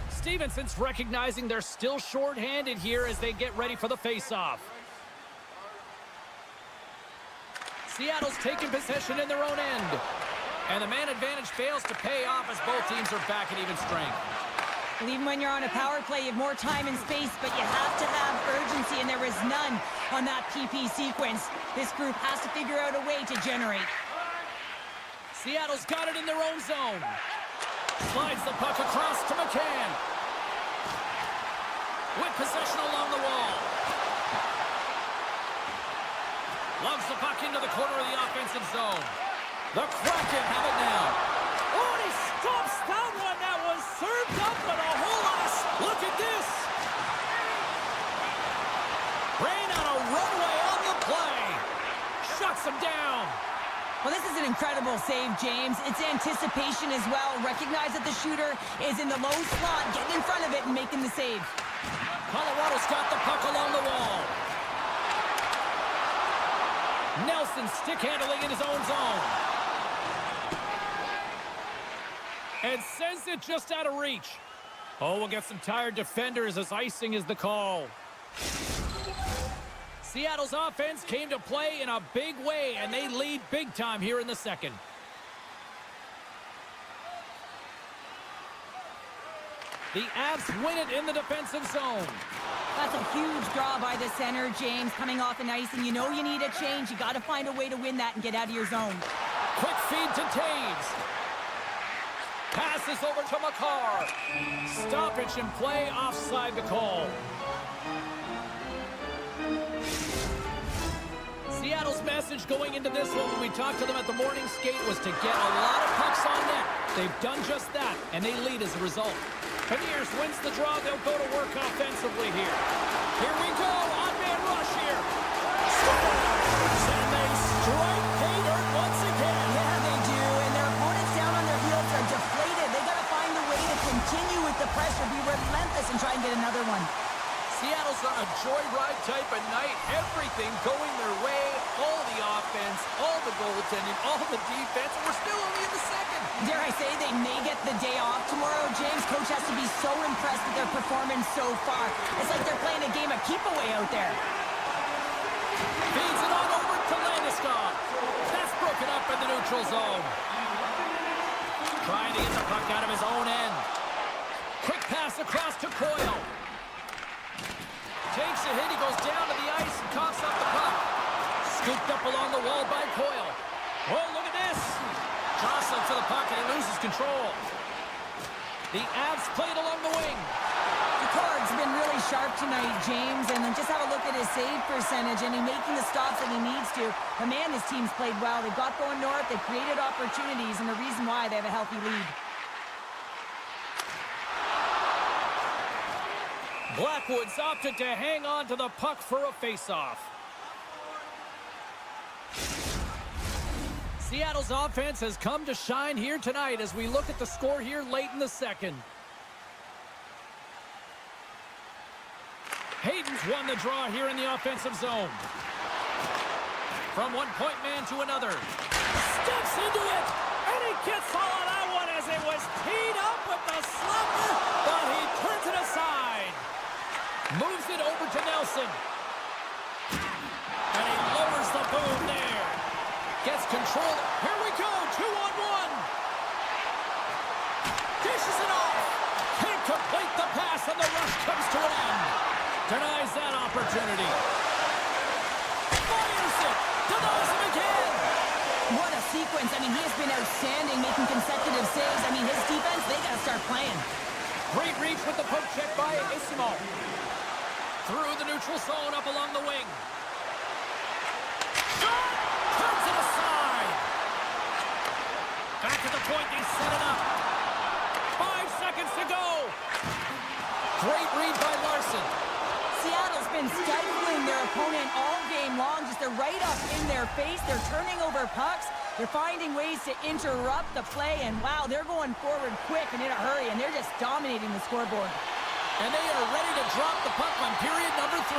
Stevenson's recognizing they're still shorthanded here as they get ready for the face-off. Seattle's taking possession in their own end. And the man advantage fails to pay off as both teams are back at even strength. Well, even when you're on a power play, you have more time and space, but you have to have urgency, and there was none on that PP sequence. This group has to figure out a way to generate. Seattle's got it in their own zone. Slides the puck across to McCann. With possession along the wall. Loves the puck into the corner of the offensive zone. The Kraken have it now. Oh, and he stops that one. That was served up, but a whole lot of... Look at this. Rain on a runway on the play. Shuts him down. Well, this is an incredible save, James. It's anticipation as well. Recognize that the shooter is in the low slot, getting in front of it and making the save. Colorado's got the puck along the wall. Nelson stick handling in his own zone. And sends it just out of reach. Oh, we'll get some tired defenders as icing is the call. Seattle's offense came to play in a big way, and they lead big time here in the second. The Avs win it in the defensive zone. That's a huge draw by the center, James, coming off an ice, and you know you need a change. You got to find a way to win that and get out of your zone. Quick feed to Taves. Passes over to McCarr. Stoppage in play, offside the call. Seattle's message going into this one when we talked to them at the morning skate was to get a lot of pucks on net. They've done just that, and they lead as a result. Panniers wins the draw. They'll go to work offensively here. Here we go. On-man rush here. And they strike pay dirt once again. Yeah, they do, and their opponents down on their heels are deflated. They got to find a way to continue with the pressure, be relentless, and try and get another one. Seattle's on a joyride type of night. Everything going their way. All the offense, all the goaltending, all the defense. And we're still only in the second. Dare I say they may get the day off tomorrow, James? Coach has to be so impressed with their performance so far. It's like they're playing a game of keep-away out there. Feeds it on over to Landeskog. That's broken up in the neutral zone. Trying to get the puck out of his own end. Quick pass across to Coyle. Takes a hit, he goes down to the ice and coughs up the puck. Scooped up along the wall by Coyle. Oh, look at this. Jostling for the puck and he loses control. The Avs played along the wing. Picard's been really sharp tonight, James, and just have a look at his save percentage, and he's making the stops that he needs to. But man, his team's played well. They got going north, they created opportunities, and the reason why they have a healthy lead. Blackwood's opted to hang on to the puck for a face-off. Seattle's offense has come to shine here tonight as we look at the score here late in the second. Hayden's won the draw here in the offensive zone. From one-point man to another. Steps into it, and he gets all of that one as it was teed up with the slugger, but he turns it aside. Moves it over to Nelson. And he lowers the boom there. Gets control. Here we go. 2-on-1. Dishes it off. Can't complete the pass, and the rush comes to an end. Denies that opportunity. Fires it. Denies him again. What a sequence. I mean, he has been outstanding, making consecutive saves. I mean, his defense, they got to start playing. Great reach with the poke check by Isimo. Through the neutral zone, up along the wing. Shot! Turns it aside. Back at the point, they set it up. 5 seconds to go. Great read by Larson. Seattle's been stifling their opponent all game long. Just they're right up in their face. They're turning over pucks. They're finding ways to interrupt the play. And wow, they're going forward quick and in a hurry. And they're just dominating the scoreboard. And they are ready to drop the puck on period number 3.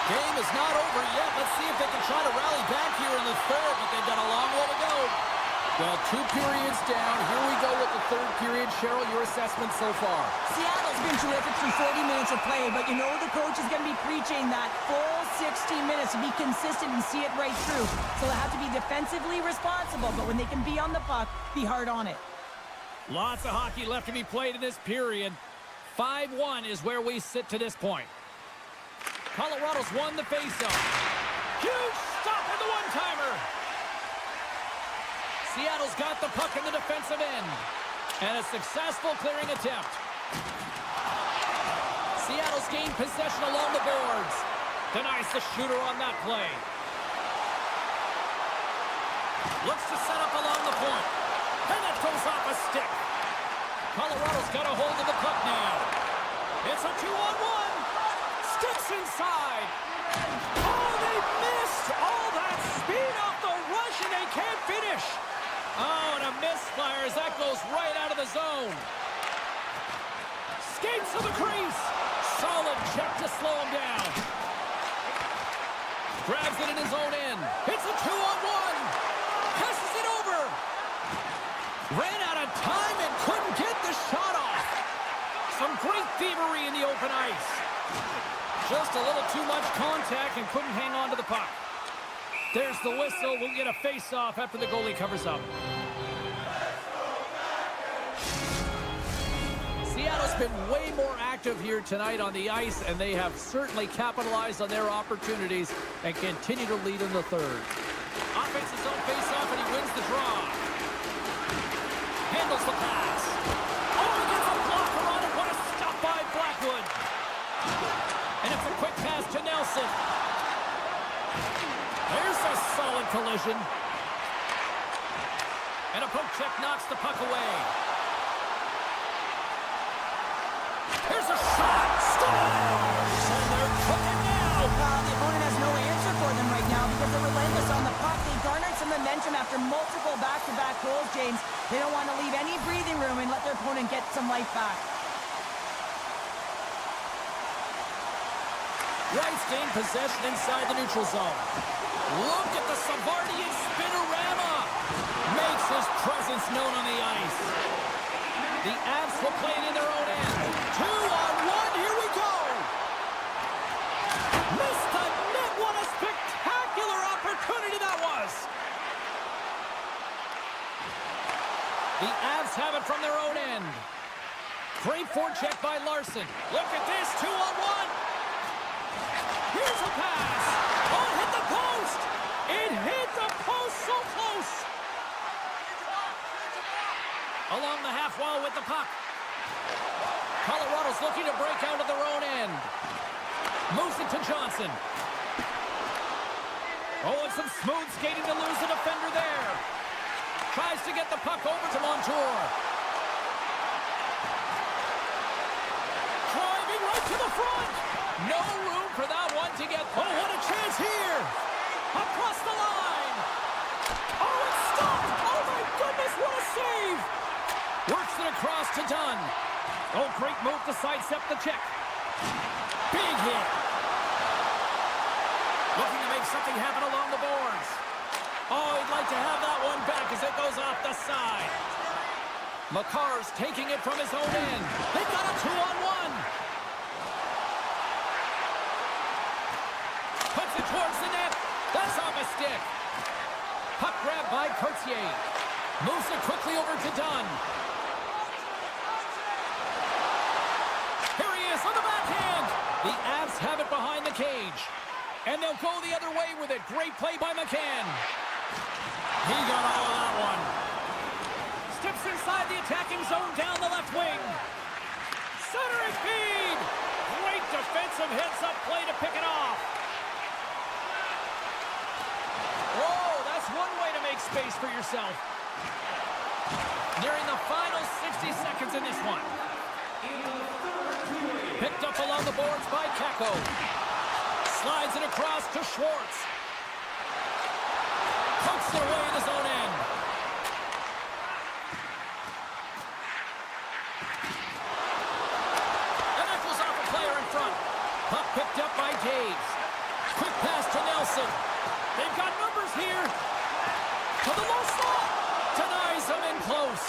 Game is not over yet. Let's see if they can try to rally back here in the third, but they've got a long way to go. Well, 2 periods down. Here we go with the third period. Cheryl, your assessment so far? Seattle's been terrific through 40 minutes of play, but you know the coach is going to be preaching that full 60 minutes to be consistent and see it right through. So they have to be defensively responsible, but when they can be on the puck, be hard on it. Lots of hockey left to be played in this period. 5-1 is where we sit to this point. Colorado's won the faceoff. Huge stop on the one-timer. Seattle's got the puck in the defensive end. And a successful clearing attempt. Seattle's gained possession along the boards. Denies the shooter on that play. Looks to set up along the point. And that goes off a stick. Colorado's got a hold of the puck now. It's a 2-on-1. Steps inside. Oh, they missed. All that speed off the rush, and they can't finish. Oh, and a misfire as that goes right out of the zone. Skates to the crease. Solid check to slow him down. Grabs it in his own end. It's a 2-on-1. Passes it over. Ran out of time and couldn't get the shot off. Some great thievery in the open ice. Just a little too much contact and couldn't hang on to the puck. There's the whistle. We'll get a face-off after the goalie covers up. Seattle's been way more active here tonight on the ice, and they have certainly capitalized on their opportunities and continue to lead in the third. Offense's own face-off, and he wins the draw. Handles the pass. Oh, he gets a blocker on it. What a stop by Blackwood. And it's a quick pass to Nelson. There's a solid collision. And a poke check knocks the puck away. Here's a shot. Scores! And they're cooking now. The opponent has no answer for them right now because they're relentless on the puck. They garnered some momentum after multiple back-to-back goals, James. They don't want to leave any breathing room and let their opponent get some life back. Rice gained possession inside the neutral zone. Look at the Savardian spinorama. Makes his presence known on the ice. The Avs will play it in their own end. 2-on-1, here we go. Missed the net. What a spectacular opportunity that was. The Avs have it from their own end. Great forecheck by Larson. Look at this, 2-on-1. Here's a pass. Oh, hit the post. It hit the post so close. Along the half wall with the puck. Colorado's looking to break out of their own end. Moves it to Johnson. Oh, and some smooth skating to lose the defender there. Tries to get the puck over to Montour. Driving right to the front. No room for that one to get. Oh, what a chance here. Across the line. Oh, it's stopped. Oh, my goodness, what a save. Works it across to Dunn. Oh, great move to sidestep the check. Big hit. Looking to make something happen along the boards. Oh, he'd like to have that one back as it goes off the side. McCarr's taking it from his own end. They got a 2-on-1. Puts it towards the net. That's off a stick. Puck grab by Courtier. Moves it quickly over to Dunn. Here he is on the backhand. The Avs have it behind the cage. And they'll go the other way with it. Great play by McCann. He got all of that one. Steps inside the attacking zone down the left wing. Centering feed. Great defensive heads-up play to pick it off. Whoa, that's one way to make space for yourself. Nearing the final 60 seconds in this one. Picked up along the boards by Kakko. Slides it across to Schwartz. Pokes it away in his own end. And that goes off a player in front. Puck picked up by Taves. here. To the low slot. Denies him in close.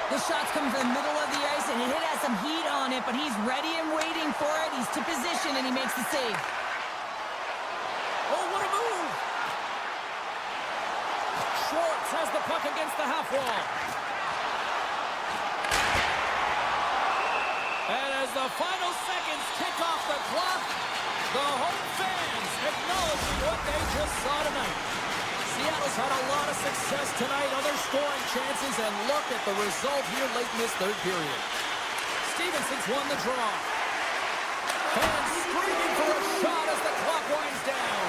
The shot's coming from the middle of the ice, and it has some heat on it, but he's ready and waiting for it. He's to position, and he makes the save. Oh, what a move. Schwartz has the puck against the half wall. And as the final seconds tick off the clock, the home fans acknowledging what they just saw tonight. Seattle's had a lot of success tonight, other scoring chances, and look at the result here late in this third period. Stevenson's won the draw. Fans screaming for a shot as the clock winds down.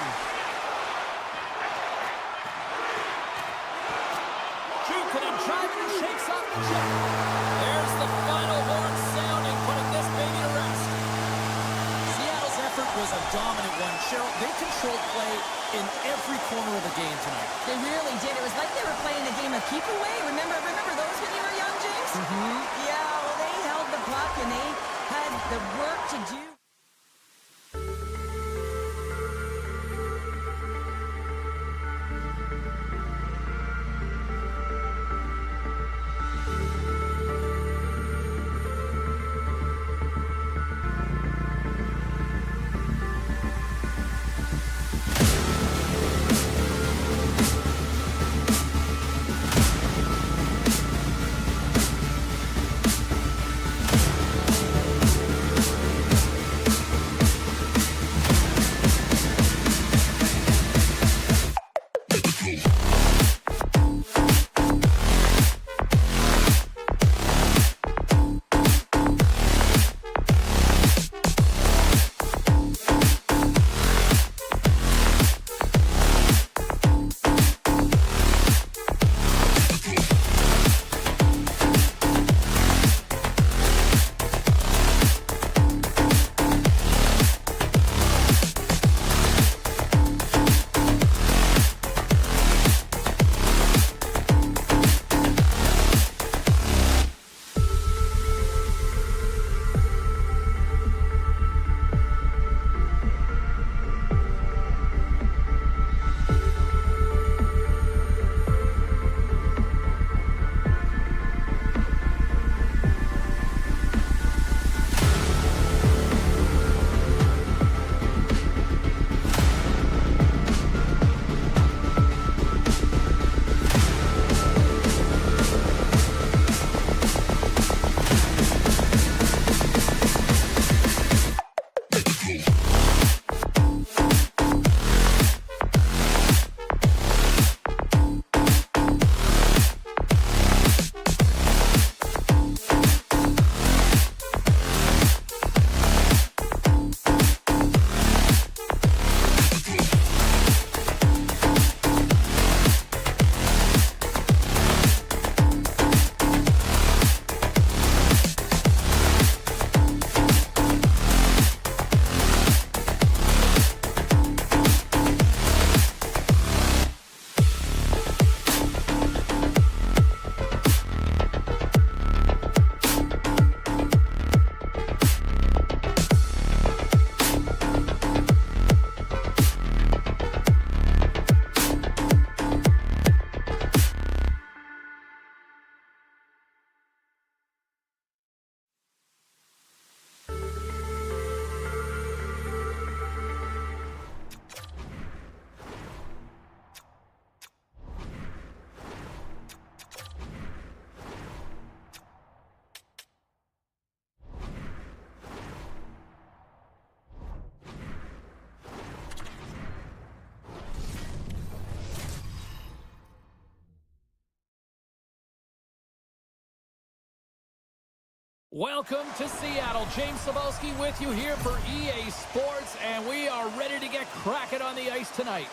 Jukunin driving and shakes off the check. There's the final horn sounding, putting this baby to rest. Seattle's effort was a dominant one. Cheryl, they controlled play in every corner of the game tonight. They really did. It was like they were playing a game of keep away. Remember those when you were young, James? Mm-hmm. Yeah, well, they held the puck, and they had the work to do. Welcome to Seattle. James Cebulski with you here for EA Sports, and we are ready to get Kraken on the ice tonight.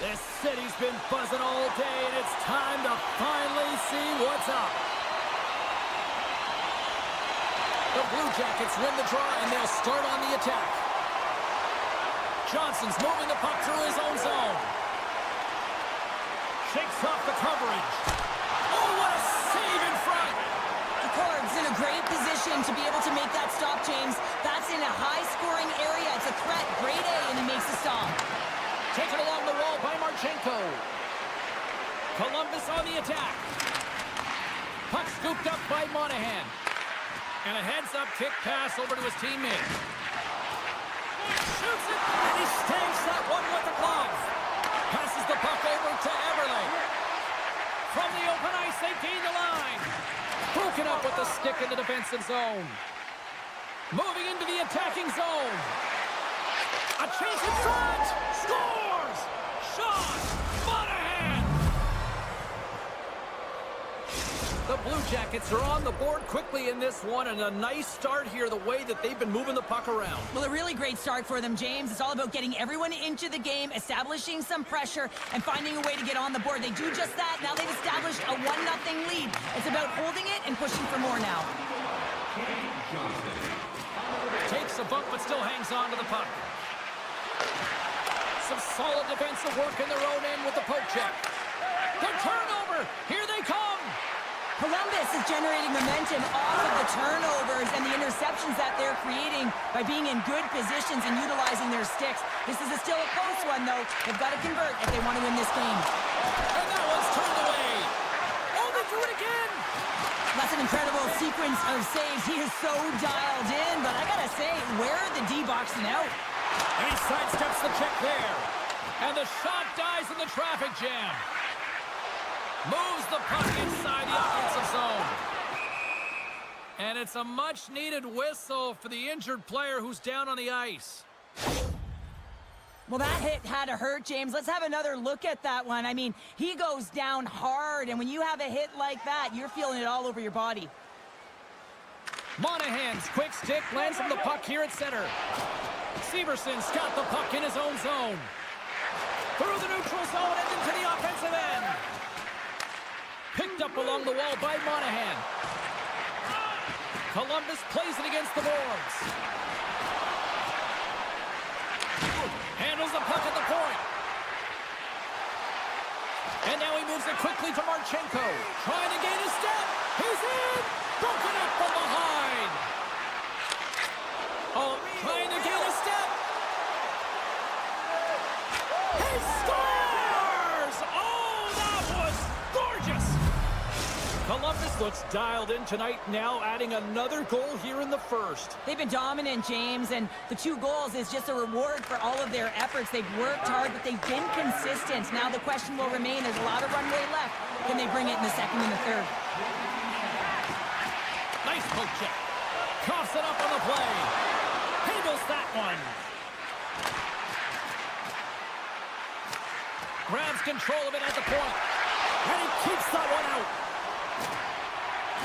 This city's been buzzing all day, and it's time to finally see what's up. The Blue Jackets win the draw, and they'll start on the attack. Johnson's moving the puck through his own zone. Shakes off the coverage. Oh, what a save in front! The Cords in a great position to be able to make that stop, James. That's in a high-scoring area. It's a threat. Great Taken along the wall by Marchenko. Columbus on the attack. Puck scooped up by Monahan. And a heads-up kick pass over to his teammate. Shoots it, and he stays that one with the glove. Passes the puck over to Everly. From the open ice, they gain the line. Broken up with the stick in the defensive zone. Moving into the attacking zone. A chase in front. Scores! Shot! Monahan! The Blue Jackets are on the board quickly in this one, and a nice start here, the way that they've been moving the puck around. Well, a really great start for them, James. It's all about getting everyone into the game, establishing some pressure, and finding a way to get on the board. They do just that. Now they've established a 1-0 lead. It's about holding it and pushing for more now. Takes a bump, but still hangs on to the puck. Some solid defensive work in their own end with the poke check. The turnover! Here they come! Columbus is generating momentum off of the turnovers and the interceptions that they're creating by being in good positions and utilizing their sticks. This is still a close one, though. They've got to convert if they want to win this game. And that one's turned away. Oh, they threw it again! That's an incredible sequence of saves. He is so dialed in, but I gotta say, where are the D boxing out? And he sidesteps the check there. And the shot dies in the traffic jam. Moves the puck inside the offensive zone. And it's a much-needed whistle for the injured player who's down on the ice. Well, that hit had to hurt, James. Let's have another look at that one. I mean, he goes down hard, and when you have a hit like that, you're feeling it all over your body. Monahan's quick stick lands him the puck here at center. Severson's got the puck in his own zone. Through the neutral zone and into the offensive end. Picked up along the wall by Monahan. Columbus plays it against the boards. Handles the puck at the point. And now he moves it quickly to Marchenko. Trying to gain a step. He's in! Broken up from behind. Oh, trying to gain a step. He scores! Oh, that was gorgeous! Columbus looks dialed in tonight, now adding another goal here in the first. They've been dominant, James, and the 2 goals is just a reward for all of their efforts. They've worked hard, but they've been consistent. Now the question will remain, there's a lot of runway left. Can they bring it in the second and the third? Nice poke check. Coughs it up on the play. Handles that one. Grabs control of it at the point. And he keeps that one out.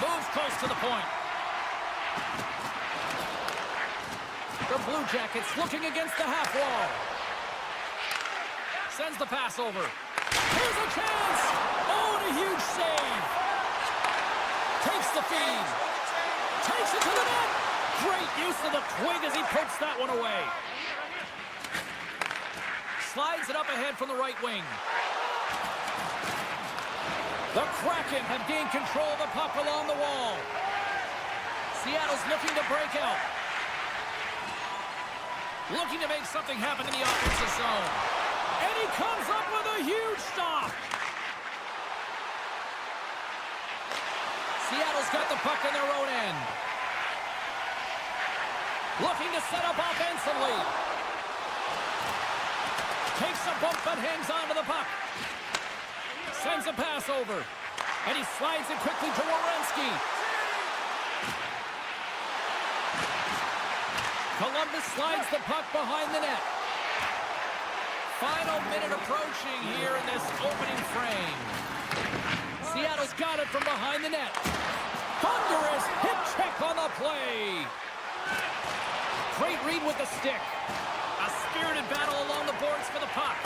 Moves close to the point. The Blue Jackets looking against the half wall. Sends the pass over. Here's a chance! Oh, and a huge save! Takes the feed. Takes it to the net! Great use of the twig as he pokes that one away. Slides it up ahead from the right wing. The Kraken have gained control of the puck along the wall. Seattle's looking to break out. Looking to make something happen in the offensive zone. And he comes up with a huge stop. Seattle's got the puck in their own end. Looking to set up offensively. Takes a bump but hangs on to the puck. Sends a pass over. And he slides it quickly to Werenski. Columbus slides the puck behind the net. Final minute approaching here in this opening frame. Seattle's got it from behind the net. Thunderous hip check on the play. Great read with the stick. A spirited battle along the boards for the puck.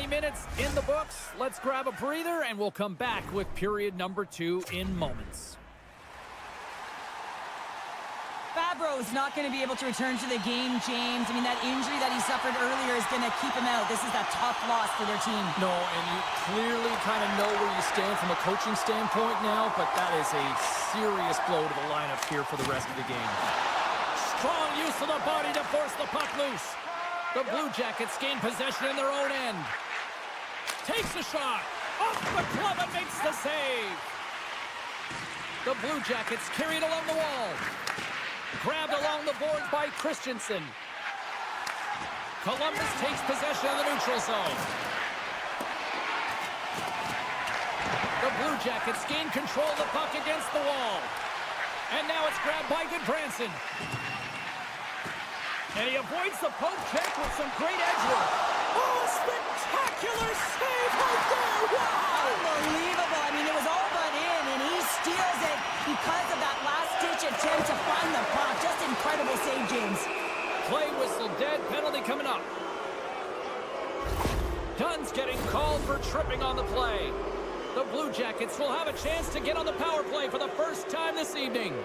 Minutes in the books. Let's grab a breather and we'll come back with period number 2 in moments. Fabro is not going to be able to return to the game, James. I mean, that injury that he suffered earlier is going to keep him out. This is a tough loss for their team. No, and you clearly kind of know where you stand from a coaching standpoint now, but that is a serious blow to the lineup here for the rest of the game. Strong use of the body to force the puck loose. The Blue Jackets gain possession in their own end. Takes a shot. Off the glove and makes the save. The Blue Jackets carried along the wall. Grabbed along the boards by Christensen. Columbus takes possession of the neutral zone. The Blue Jackets gain control of the puck against the wall. And now it's grabbed by Goodbranson. And he avoids the poke check with some great edge work. Oh, spectacular save right there! Wow! Unbelievable. I mean, it was all but in, and he steals it because of that last-ditch attempt to find the puck. Just incredible save, James. Play whistle dead, penalty coming up. Dunn's getting called for tripping on the play. The Blue Jackets will have a chance to get on the power play for the first time this evening.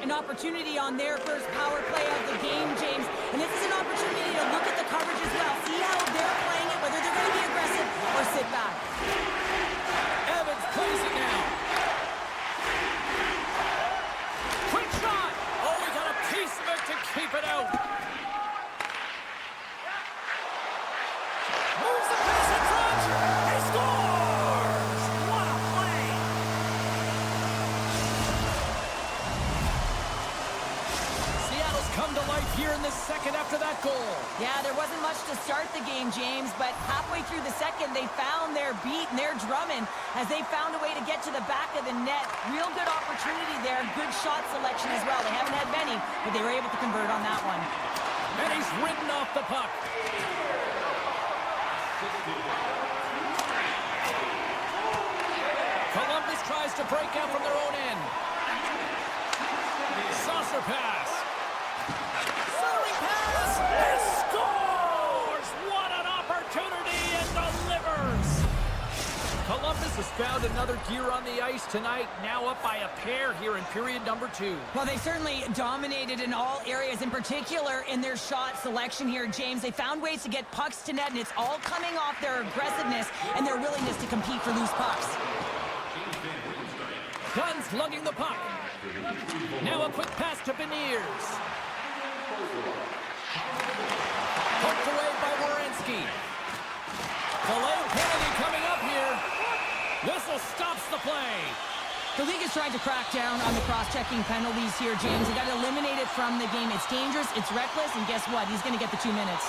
An opportunity on their first power play of the game, James. And this is an opportunity to look at the coverage as well. See how they're playing it, whether they're going to be aggressive or sit back. Evans plays it now. Quick shot. Oh, he got a piece of it to keep it out. Moves the pass in front. He scores! What a play! Seattle's come to life here in the second after that goal. Yeah, there wasn't much to start the game, James, but halfway through the second, they found their beat and their drumming as they found a way to get to the back of the net. Real good opportunity there. Good shot selection as well. They haven't had many, but they were able to convert on that one. And he's ridden off the puck. Columbus tries to break out from their own end. Saucer pass. Centering pass. He scores! What an opportunity, and delivers! Columbus has found another gear on the ice tonight, now up by a pair here in period number 2. Well, they certainly dominated in all areas, in particular in their shot selection here, James. They found ways to get pucks to net, and it's all coming off their aggressiveness and their willingness to compete for loose pucks. Dunn's lugging the puck. Now a quick pass to Beniers. Poked away by Werenski. Delay penalty coming up here. Whistle stops the play. The league is trying to crack down on the cross-checking penalties here, James. They got to eliminate it from the game. It's dangerous, it's reckless, and guess what? He's going to get the 2 minutes.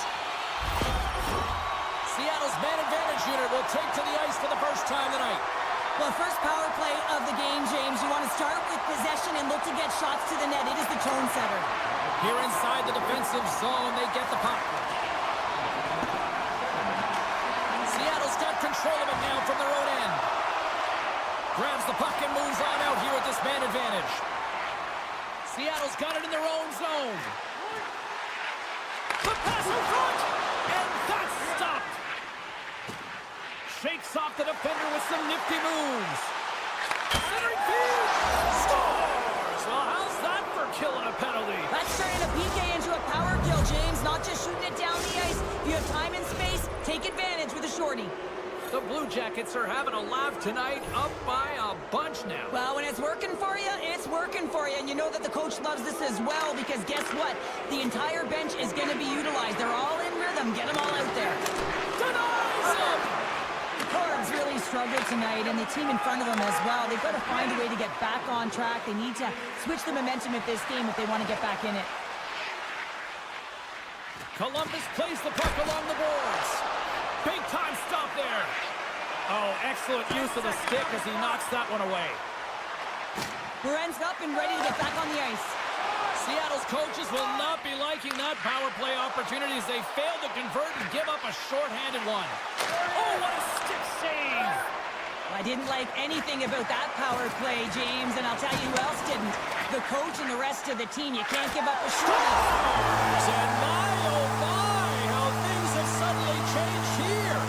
Seattle's man advantage unit will take to the ice for the first time tonight. Well, first power play of the game, James. You want to start with possession and look to get shots to the net. It is the tone setter. Here inside the defensive zone, they get the puck. Seattle's got control of it now from their own end. Grabs the puck and moves on out here with this man advantage. Seattle's got it in their own zone. The pass in front, and that's stopped. Shakes off the defender with some nifty moves. Centering feed, scores! Well, how's that for killing a penalty? That's turning a PK into a power kill, James. Not just shooting it down the ice. If you have time and space, take advantage with a shorty. The Blue Jackets are having a laugh tonight, up by a bunch now. Well, when it's working for you, it's working for you. And you know that the coach loves this as well, because guess what? The entire bench is going to be utilized. They're all in rhythm. Get them all out there. Denies him! The Cards really struggled tonight, and the team in front of them as well. They've got to find a way to get back on track. They need to switch the momentum of this game if they want to get back in it. Columbus plays the puck along the boards. Big time stop there. Oh, excellent use of the stick as he knocks that one away. Werenski up and ready to get back on the ice. Seattle's coaches will not be liking that power play opportunity as they fail to convert and give up a shorthanded one. Oh, what a stick save! I didn't like anything about that power play, James, and I'll tell you who else didn't. The coach and the rest of the team. You can't give up a shot. And my, oh my, how things have suddenly changed here.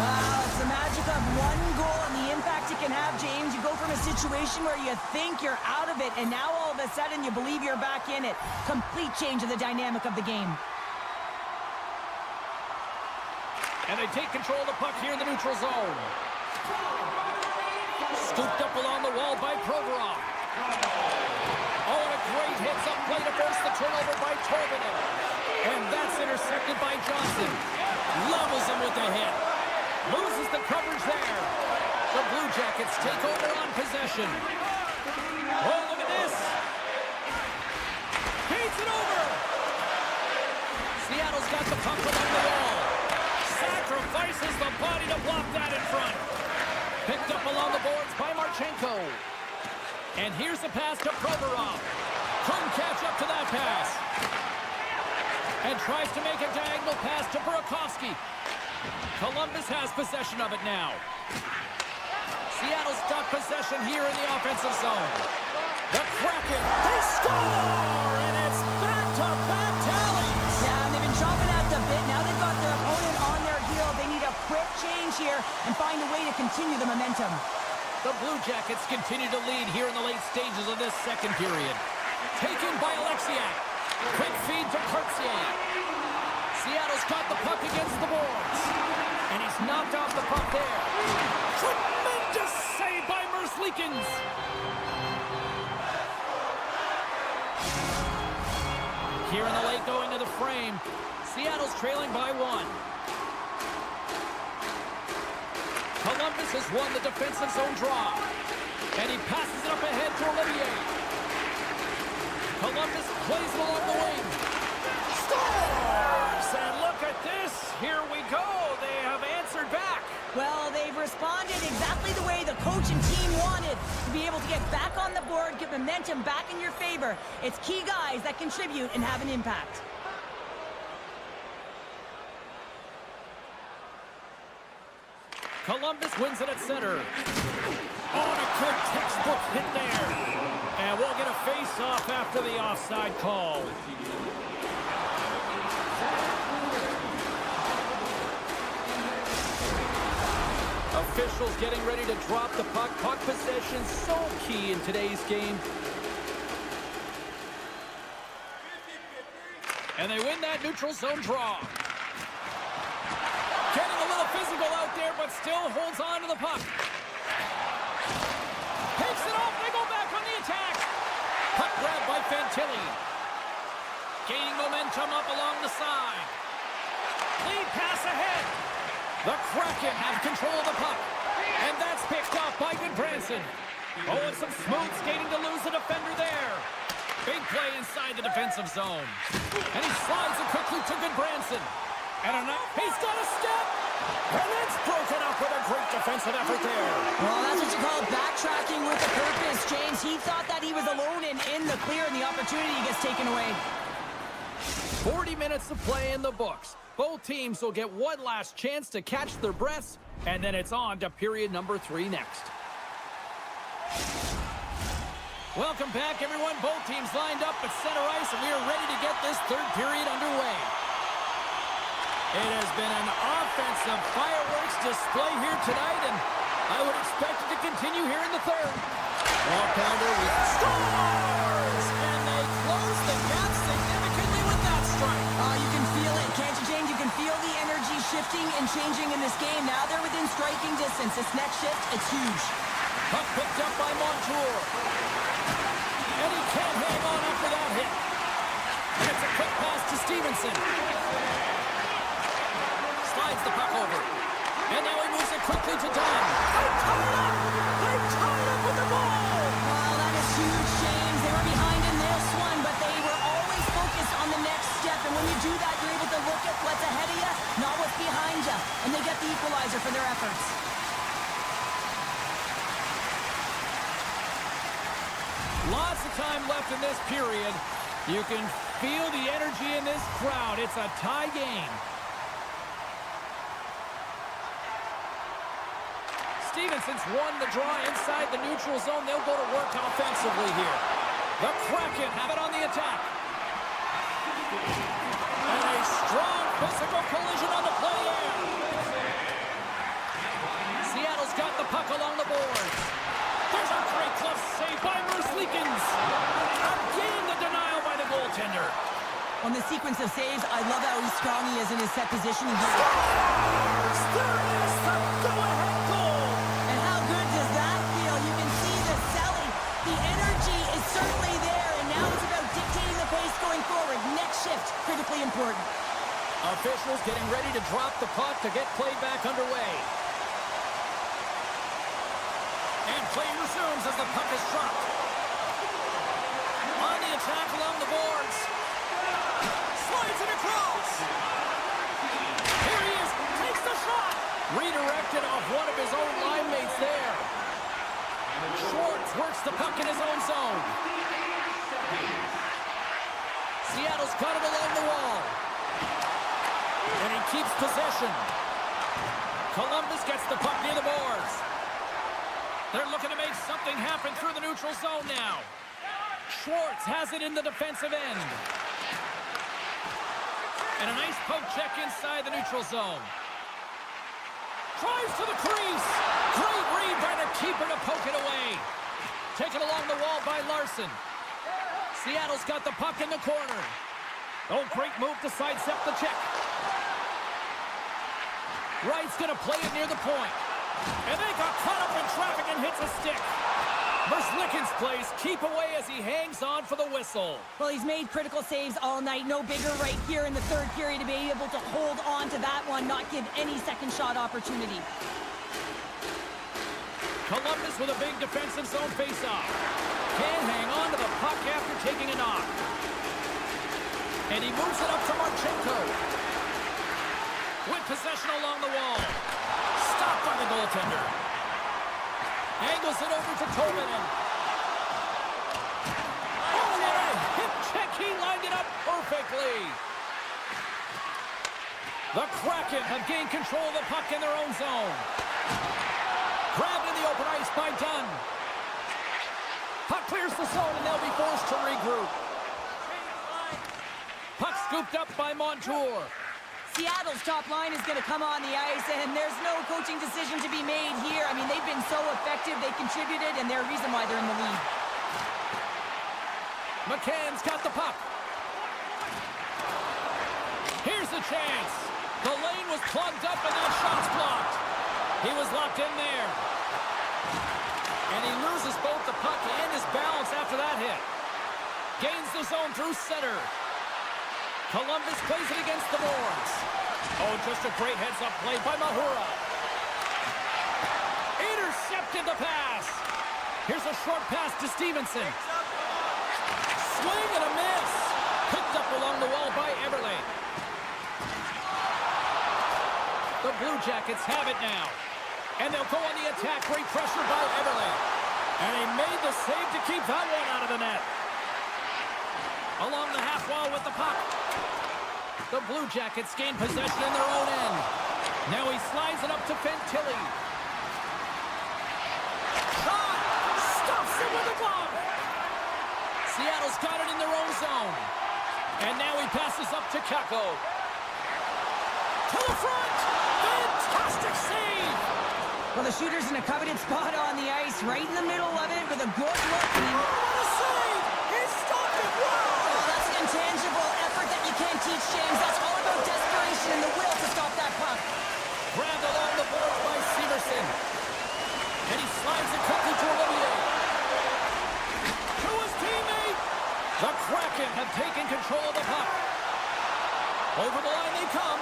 It's the magic of one goal and the impact it second half, James. You go from a situation where you think you're out of it, and now all of a sudden you believe you're back in it. Complete change of the dynamic of the game. And they take control of the puck here in the neutral zone. Scooped up along the wall by Provorov. Oh, and a great hits up play to force the turnover by Torvinen. And that's intercepted by Johnson. Levels him with the hit. Loses the coverage there. The Blue Jackets take over on possession. Oh, look at this. Beats it over. Seattle's got the puck along the wall. Sacrifices the body to block that in front. Picked up along the boards by Marchenko. And here's the pass to Provorov. Couldn't catch up to that pass. And tries to make a diagonal pass to Burakovsky. Columbus has possession of it now. Seattle's got possession here in the offensive zone. The Kraken, they score! And it's back-to-back tallies! Yeah, and they've been chopping at the bit. Now they've got their opponent on their heel. They need a quick change here and find a way to continue the momentum. The Blue Jackets continue to lead here in the late stages of this second period. Taken by Alexiak. Quick feed to Cartier. Seattle's got the puck against the boards. And he's knocked off the puck there. Tremendous save by Merzlikins. Here in the late going to the frame. Seattle's trailing by 1. Columbus has won the defensive zone draw. And he passes it up ahead to Olivier. Columbus plays it along the wing. Scores! And look at this. Here we go. They have answered back. Well, they've responded exactly the way the coach and team wanted, to be able to get back on the board, get momentum back in your favor. It's key guys that contribute and have an impact. Columbus wins it at center. Oh, and a quick textbook hit there. And we'll get a face-off after the offside call. Officials getting ready to drop the puck. Puck possession so key in today's game. And they win that neutral zone draw. Getting a little physical out there, but still holds on to the puck. Takes it off. They go back on the attack. Puck grabbed by Fantilli. Gaining momentum up along the side. Lead pass ahead. The Kraken have control of the puck. And that's picked off by Goodbranson. Oh, and some smooth skating to lose the defender there. Big play inside the defensive zone. And he slides it quickly to Goodbranson. And he's got a step. And it's broken up with a great defensive effort there. Well, that's what you call backtracking with a purpose, James. He thought that he was alone and in the clear, and the opportunity gets taken away. 40 minutes of play in the books. Both teams will get one last chance to catch their breaths, and then it's on to period number 3 next. Welcome back, everyone. Both teams lined up at center ice, and we are ready to get this third period underway. It has been an offensive fireworks display here tonight, and I would expect it to continue here in the third. Wall-pounder with scores! And they close the gap significantly with that strike. You can feel it, can't you, James? You can feel the energy shifting and changing in this game. Now they're within striking distance. This next shift, it's huge. Puck picked up by Montour. And he can't hang on after that hit. And it's a quick pass to Stevenson. Slides the puck over. And now he moves it quickly to Dunn. They tied up with the ball. Well, that is huge, James. They were behind in this one, but they were always focused on the next step. And when you do that, you're able to look at what's ahead of you, not what's behind you. And they get the equalizer for their efforts. Lots of time left in this period. You can feel the energy in this crowd. It's a tie game. Stevenson's won the draw inside the neutral zone. They'll go to work offensively here. The Kraken have it on the attack. And a strong physical collision on the play there. Seattle's Seattle's got the puck along the boards. There's a great glove save by Merzlikins. Again, the denial by the goaltender. On the sequence of saves, I love how strong he is in his set positioning here. There is the go-ahead goal. And how good does that feel? You can see the selling. The energy is certainly there, and now it's about dictating the pace going forward. Next shift, critically important. Officials getting ready to drop the puck to get play back underway. And play resumes as the puck is dropped. On the attack along the boards. Slides it across. Here he is. Takes the shot. Redirected off one of his own line mates there. Schwartz works the puck in his own zone. Seattle's got it along the wall. And he keeps possession. Columbus gets the puck near the boards. They're looking to make something happen through the neutral zone now. Schwartz has it in the defensive end. And a nice poke check inside the neutral zone. Drives to the crease. Great read by the keeper to poke it away. Taken along the wall by Larson. Seattle's got the puck in the corner. Oh, great move to sidestep the check. Wright's going to play it near the point. And they got caught up in traffic and hits a stick. Merzlikins plays keep away as he hangs on for the whistle. Well, he's made critical saves all night. No bigger right here in the third period to be able to hold on to that one, not give any second shot opportunity. Columbus with a big defensive zone faceoff. Can't hang on to the puck after taking a knock. And he moves it up to Marchenko. With possession along the wall. Stopped by the goaltender. Angles it over to Tolvanen. Oh, what a hip check. He lined it up perfectly. The Kraken have gained control of the puck in their own zone. Grabbed in the open ice by Dunn. Puck clears the zone and they'll be forced to regroup. Puck scooped up by Montour. Seattle's top line is going to come on the ice, and there's no coaching decision to be made here. I mean, they've been so effective, they contributed, and they're a reason why they're in the lead. McCann's got the puck. Here's the chance. The lane was plugged up, and that shot's blocked. He was locked in there. And he loses both the puck and his balance after that hit. Gains the zone through center. Columbus plays it against the boards. Oh, just a great heads-up play by Mahura. Intercepted the pass. Here's a short pass to Stevenson. Swing and a miss. Picked up along the wall by Eberle. The Blue Jackets have it now. And they'll go on the attack. Great pressure by Eberle. And he made the save to keep that one out of the net. Along the half wall with the puck. The Blue Jackets gain possession in their own end. Now he slides it up to Fantilli. Shot! Stuffs it with a glove! Seattle's got it in their own zone. And now he passes up to Kakko. To the front! Fantastic save! Well, the shooter's in a coveted spot on the ice, right in the middle of it with a good look. Oh, what a save! He stopped it! Wow! Oh, that's an intangible effort that you can't teach, James. That's all about desperation and the will to stop that puck. Grabbed along the boards by Severson. And he slides it quickly to Olivier. To his teammate! The Kraken have taken control of the puck. Over the line they come.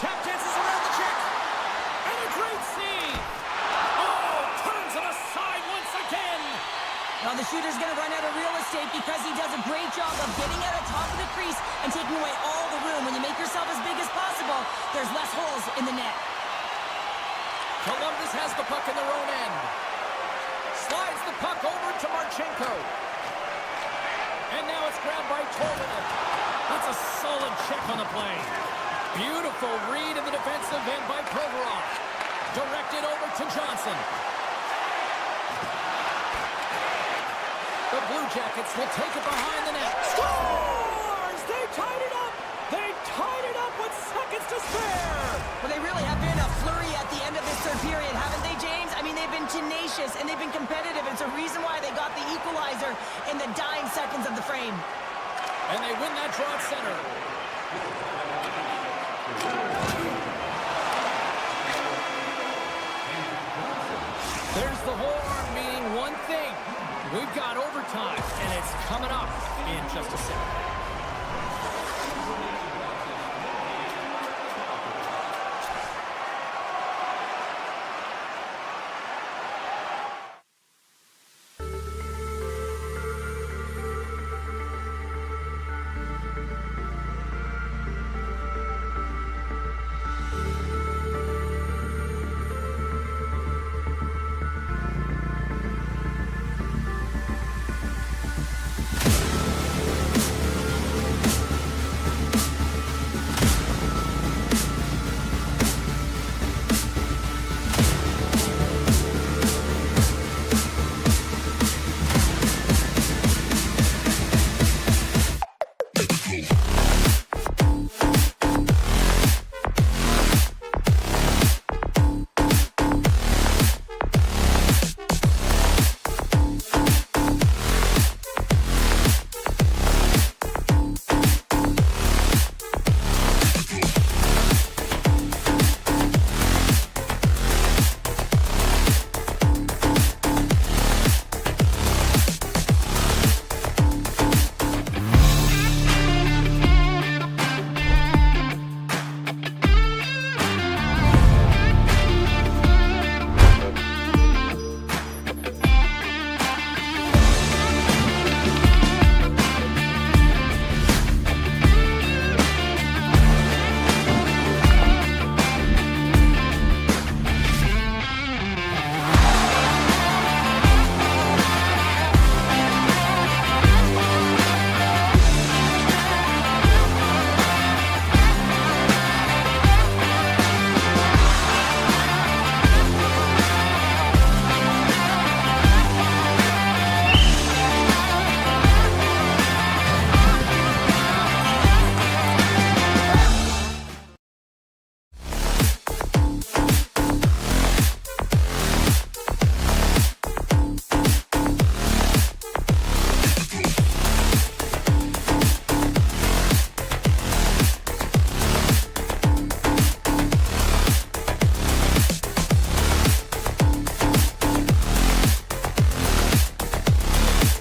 Tap dances around the check. And a great save. Oh, turns it aside once again. Well, the shooter's going to run out of real estate because he does a great job of getting out of top of the crease and taking away all the room. When you make yourself as big as possible, there's less holes in the net. Columbus has the puck in their own end. Slides the puck over to Marchenko. And now it's grabbed by Tolvanen. That's a solid check on the play. Beautiful read in the defensive end by Provorov. Directed over to Johnson. The Blue Jackets will take it behind the net. Scores! They tied it up! They tied it up with seconds to spare. Well, they really have been a flurry at the end of this third period, haven't they, James? I mean, they've been tenacious and they've been competitive. It's a reason why they got the equalizer in the dying seconds of the frame. And they win that draw at center. There's the horn, meaning one thing. We've got overtime, and it's coming up in just a second.